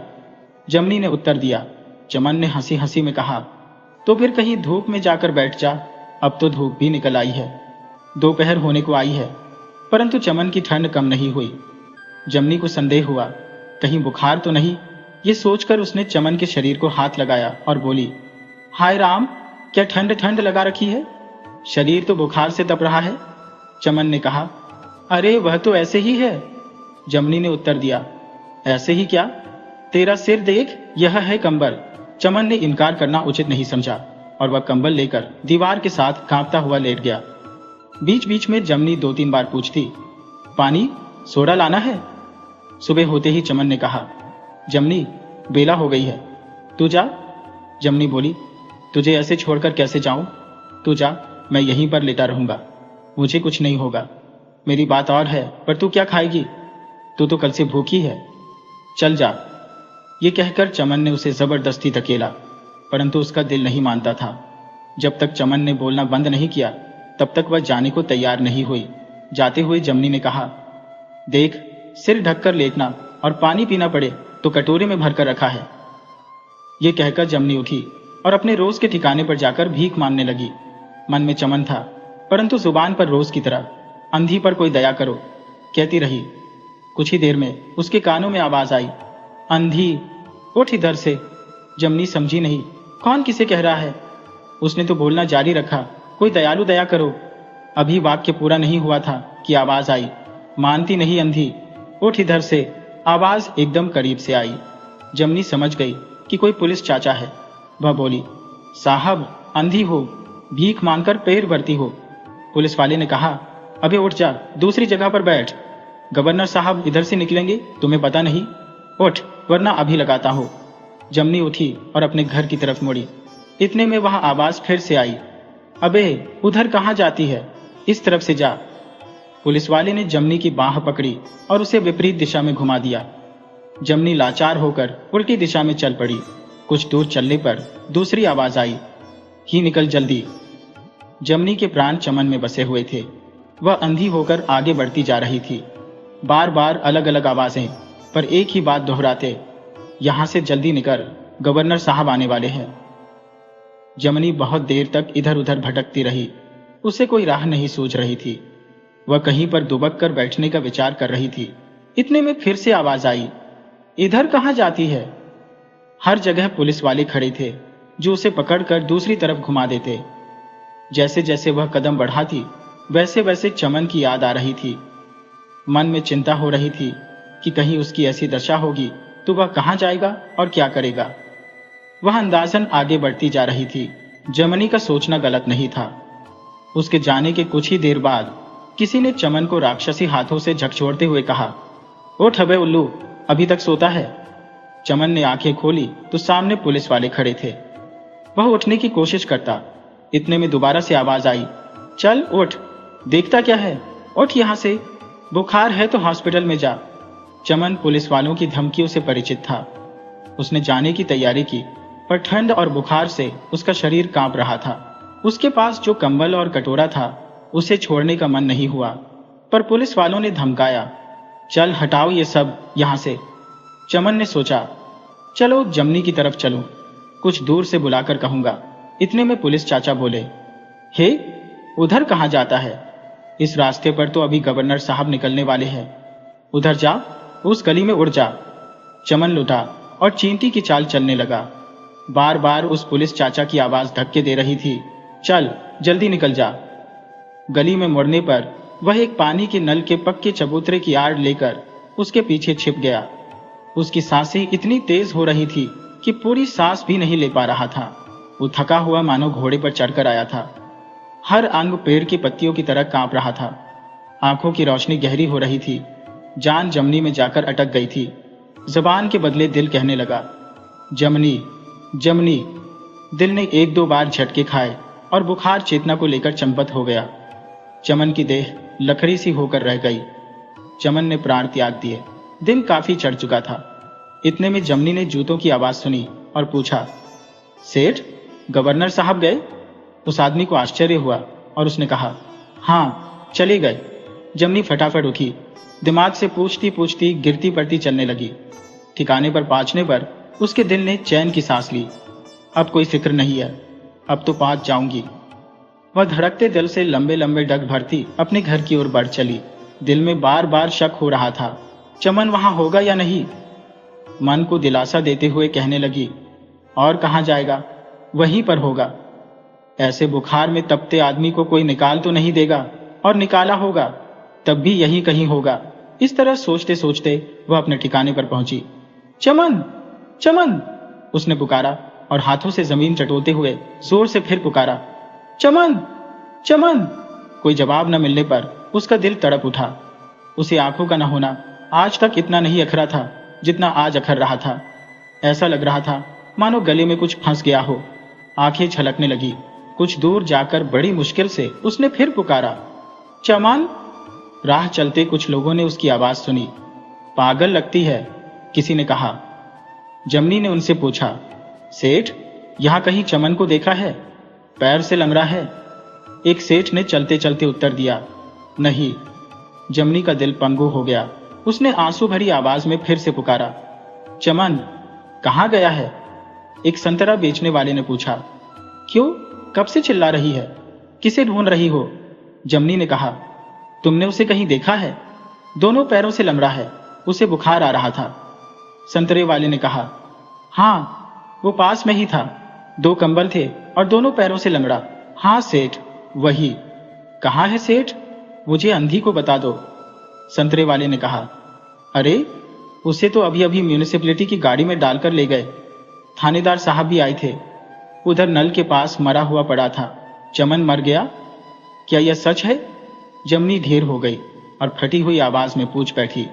A: जमनी ने उत्तर दिया। चमन ने हंसी हंसी में कहा, तो फिर कहीं धूप में जाकर बैठ जा। अब तो धूप भी निकल आई है, दोपहर होने को आई है। परंतु चमन की ठंड कम नहीं हुई। जमनी को संदेह हुआ, कहीं बुखार तो नहीं। ये सोचकर उसने चमन के शरीर को हाथ लगाया और बोली, हाय राम, क्या ठंड ठंड लगा रखी है? शरीर तो बुखार से तप रहा है। चमन ने कहा, अरे वह तो ऐसे ही है। जमनी ने उत्तर दिया, ऐसे ही क्या? तेरा सिर देख, यह है कंबल। चमन ने इनकार करना उचित नहीं समझा और वह कंबल लेकर दीवार के साथ कांपता हुआ लेट गया। बीच बीच में जमनी 2-3 बार पूछती, पानी, सोडा लाना है? सुबह होते ही चमन ने कहा, जमनी, बेला हो गई है, तू जा। जमनी बोली, तुझे ऐसे छोड़कर कैसे जाऊं? तू जा, मैं यहीं पर लेटा रहूंगा, मुझे कुछ नहीं होगा। मेरी बात और है, पर तू क्या खाएगी? तू तो कल से भूखी है, चल जा। ये कहकर चमन ने उसे जबरदस्ती धकेला, परंतु उसका दिल नहीं मानता था। जब तक चमन ने बोलना बंद नहीं किया, तब तक वह जाने को तैयार नहीं हुई। जाते हुए जमनी ने कहा, देख, सिर ढककर लेटना और पानी पीना पड़े तो कटोरे में भरकर रखा है। ये कहकर जमनी उठी और अपने रोज के ठिकाने पर जाकर भीख मांगने लगी। मन में चमन था, परंतु जुबान पर रोज की तरह, अंधी पर कोई दया करो, कहती रही। कुछ ही देर में उसके कानों में आवाज आई, अंधी, उठ इधर से। जमनी समझी नहीं, कौन किसे कह रहा है। उसने तो बोलना जारी रखा, कोई दयालु दया करो। अभी वाक्य पूरा नहीं हुआ था कि आवाज आई, मानती नहीं अंधी, उठ इधर से। आवाज एकदम करीब से आई। जमनी समझ गई कि कोई पुलिस चाचा है। वह बोली, साहब, अंधी हो, भीख मांगकर पेट भरती हो। पुलिस वाले ने कहा, अबे उठ जा, दूसरी जगह पर बैठ। गवर्नर साहब इधर से निकलेंगे, तुम्हें पता नहीं? उठ, वरना अभी लगाता हो। जमनी उठी और अपने घर की तरफ मुड़ी। इतने में वहां आवाज फिर से आई, अबे उधर कहां जाती है, इस तरफ से जा। पुलिस वाले ने जमनी की बाह पकड़ी और उसे विपरीत दिशा में घुमा दिया। जमनी लाचार होकर उल्टी दिशा में चल पड़ी। कुछ दूर चलने पर दूसरी आवाज आई, ही निकल जल्दी। जमनी के प्राण चमन में बसे हुए थे। वह अंधी होकर आगे बढ़ती जा रही थी। बार बार अलग अलग आवाजें, पर एक ही बात दोहराते, यहां से जल्दी निकल, गवर्नर साहब आने वाले हैं। जमनी बहुत देर तक इधर उधर भटकती रही। उसे कोई राह नहीं सूझ रही थी। वह कहीं पर दुबक कर बैठने का विचार कर रही थी। इतने में फिर से आवाज आई, इधर कहां जाती है। हर जगह पुलिस वाले खड़े थे, जो उसे पकड़कर दूसरी तरफ घुमा देते। जैसे जैसे वह कदम बढ़ाती, वैसे वैसे चमन की याद आ रही थी। मन में चिंता हो रही थी कि कहीं उसकी ऐसी दशा होगी तो वह कहां जाएगा और क्या करेगा। वह अंदाजन आगे बढ़ती जा रही थी। जमनी का सोचना गलत नहीं था। उसके जाने के कुछ ही देर बाद किसी ने चमन को राक्षसी हाथों से झकझोरते हुए कहा, उठ अबे उल्लू, अभी तक सोता है। चमन ने आंखें खोली तो सामने पुलिस वाले खड़े थे। वह उठने की कोशिश करता। इतने में दोबारा से आवाज आई, चल उठ, देखता क्या है, उठ यहां से, बुखार है तो हॉस्पिटल में जा। चमन पुलिस वालों की धमकियों से परिचित था। उसने जाने की तैयारी की, पर ठंड और बुखार से उसका शरीर कांप रहा था। उसके पास जो कंबल और कटोरा था, उसे छोड़ने का मन नहीं हुआ, पर पुलिस वालों ने धमकाया, चल हटाओ ये सब यहां से। चमन ने सोचा, चलो जमनी की तरफ चलो, कुछ दूर से बुलाकर कहूंगा। इतने में पुलिस चाचा बोले, हे, उधर कहां जाता है, इस रास्ते पर तो अभी गवर्नर साहब निकलने वाले हैं, उधर जा, उस गली में उड़ जा। चमन लुटा और चींटी की चाल चलने लगा। बार बार उस पुलिस चाचा की आवाज धक्के दे रही थी, चल जल्दी निकल जा। गली में मुड़ने पर वह एक पानी के नल के पक्के चबूतरे की आड़ लेकर उसके पीछे छिप गया। उसकी सांसें इतनी तेज हो रही थी कि पूरी सांस भी नहीं ले पा रहा था। वो थका हुआ मानो घोड़े पर चढ़कर आया था। हर अंग पेड़ की पत्तियों की तरह कांप रहा था। आंखों की रोशनी गहरी हो रही थी। जान जमनी में जाकर अटक गई थी। जबान के बदले दिल कहने लगा, जमनी जमनी। दिल ने एक दो बार झटके खाए और बुखार चेतना को लेकर चंपत हो गया। चमन की देह लकड़ी सी होकर रह गई। चमन ने प्राण त्याग दिए। दिन काफी चढ़ चुका था। इतने में जमनी ने जूतों की आवाज सुनी और पूछा, सेठ, गवर्नर साहब गए? उस आदमी को आश्चर्य हुआ और उसने कहा, हाँ, चले गए। जमनी फटाफट उठी। दिमाग से पूछती पूछती गिरती पड़ती चलने लगी। ठिकाने पर पहुंचने पर उसके दिल ने चैन की सांस ली। अब कोई फिक्र नहीं है, अब तो पहुंच जाऊंगी। वह धड़कते दिल से लंबे लंबे डग भरती अपने घर की ओर बढ़ चली। दिल में बार बार शक हो रहा था, चमन वहां होगा या नहीं। मन को दिलासा देते हुए कहने लगी, और कहां जाएगा, वहीं पर होगा। ऐसे बुखार में तपते आदमी को कोई निकाल तो नहीं देगा, और निकाला होगा तब भी यहीं कहीं होगा। इस तरह सोचते सोचते वह अपने ठिकाने पर पहुंची। चमन, चमन, उसने पुकारा और हाथों से जमीन चटोलते हुए जोर से फिर पुकारा, चमन, चमन। कोई जवाब न मिलने पर उसका दिल तड़प उठा। उसे आंखों का न होना आज तक इतना नहीं अखरा था जितना आज अखर रहा था। ऐसा लग रहा था मानो गले में कुछ फंस गया हो। आंखें छलकने लगी। कुछ दूर जाकर बड़ी मुश्किल से उसने फिर पुकारा, चमन। राह चलते कुछ लोगों ने उसकी आवाज सुनी। पागल लगती है, किसी ने कहा। जमनी ने उनसे पूछा, सेठ, यहां कहीं चमन को देखा है? पैर से लंगड़ा है। एक सेठ ने चलते चलते उत्तर दिया, नहीं। जमनी का दिल पंगु हो गया। उसने आंसू भरी आवाज में फिर से पुकारा, चमन, कहां गया है? एक संतरा बेचने वाले ने पूछा। क्यों, कब से चिल्ला रही है? किसे ढूंढ रही हो? जमनी ने कहा, तुमने उसे कहीं देखा है? दोनों पैरों से लंगड़ा है, उसे बुखार आ रहा था। संतरे वाले ने कहा, हाँ, वो पास में ही था। 2 कंबल थे और दोनों पैरों से लंगड़ा। हाँ सेठ, वही। कहाँ है सेठ? मुझे अंधी को बता दो। संतरे वाले ने कहा, अरे, उसे तो अभी अभी म्यूनिसिपैलिटी की गाड़ी में डालकर ले गए। थानेदार साहब भी आए थे। उधर नल के पास मरा हुआ पड़ा था। चमन मर गया? क्या यह सच है? जमनी ढेर हो गई और फटी हुई आवाज में पूछ बैठी।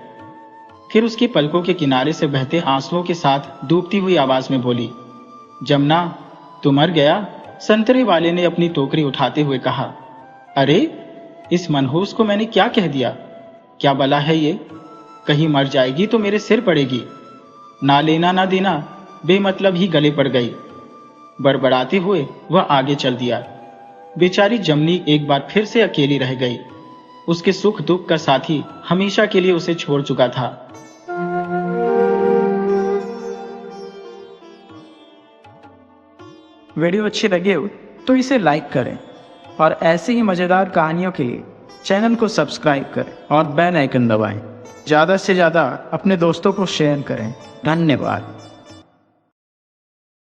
A: फिर उसकी पलकों के किनारे से बहते आंसुओं के साथ डूबती हुई आवाज में बोली, जमना, तू मर गया? संतरे वाले ने अपनी टोकरी उठाते हुए कहा, अरे, इस मनहूस को मैंने क्या कह दिया? क्या बला है ये? कहीं मर जाएगी तो मेरे सिर पड़ेगी। ना लेना ना देना, बेमतलब ही गले पड़ गई। बड़बड़ाते हुए वह आगे चल दिया। बेचारी जमनी एक बार फिर से अकेली रह गई। उसके सुख दुख का साथी हमेशा के लिए उसे छोड़ चुका था।
B: वीडियो अच्छी लगे हो तो इसे लाइक करें और ऐसे ही मज़ेदार कहानियों के लिए चैनल को सब्सक्राइब करें और बेल आइकन दबाएं। ज़्यादा से ज़्यादा अपने दोस्तों को शेयर करें। धन्यवाद।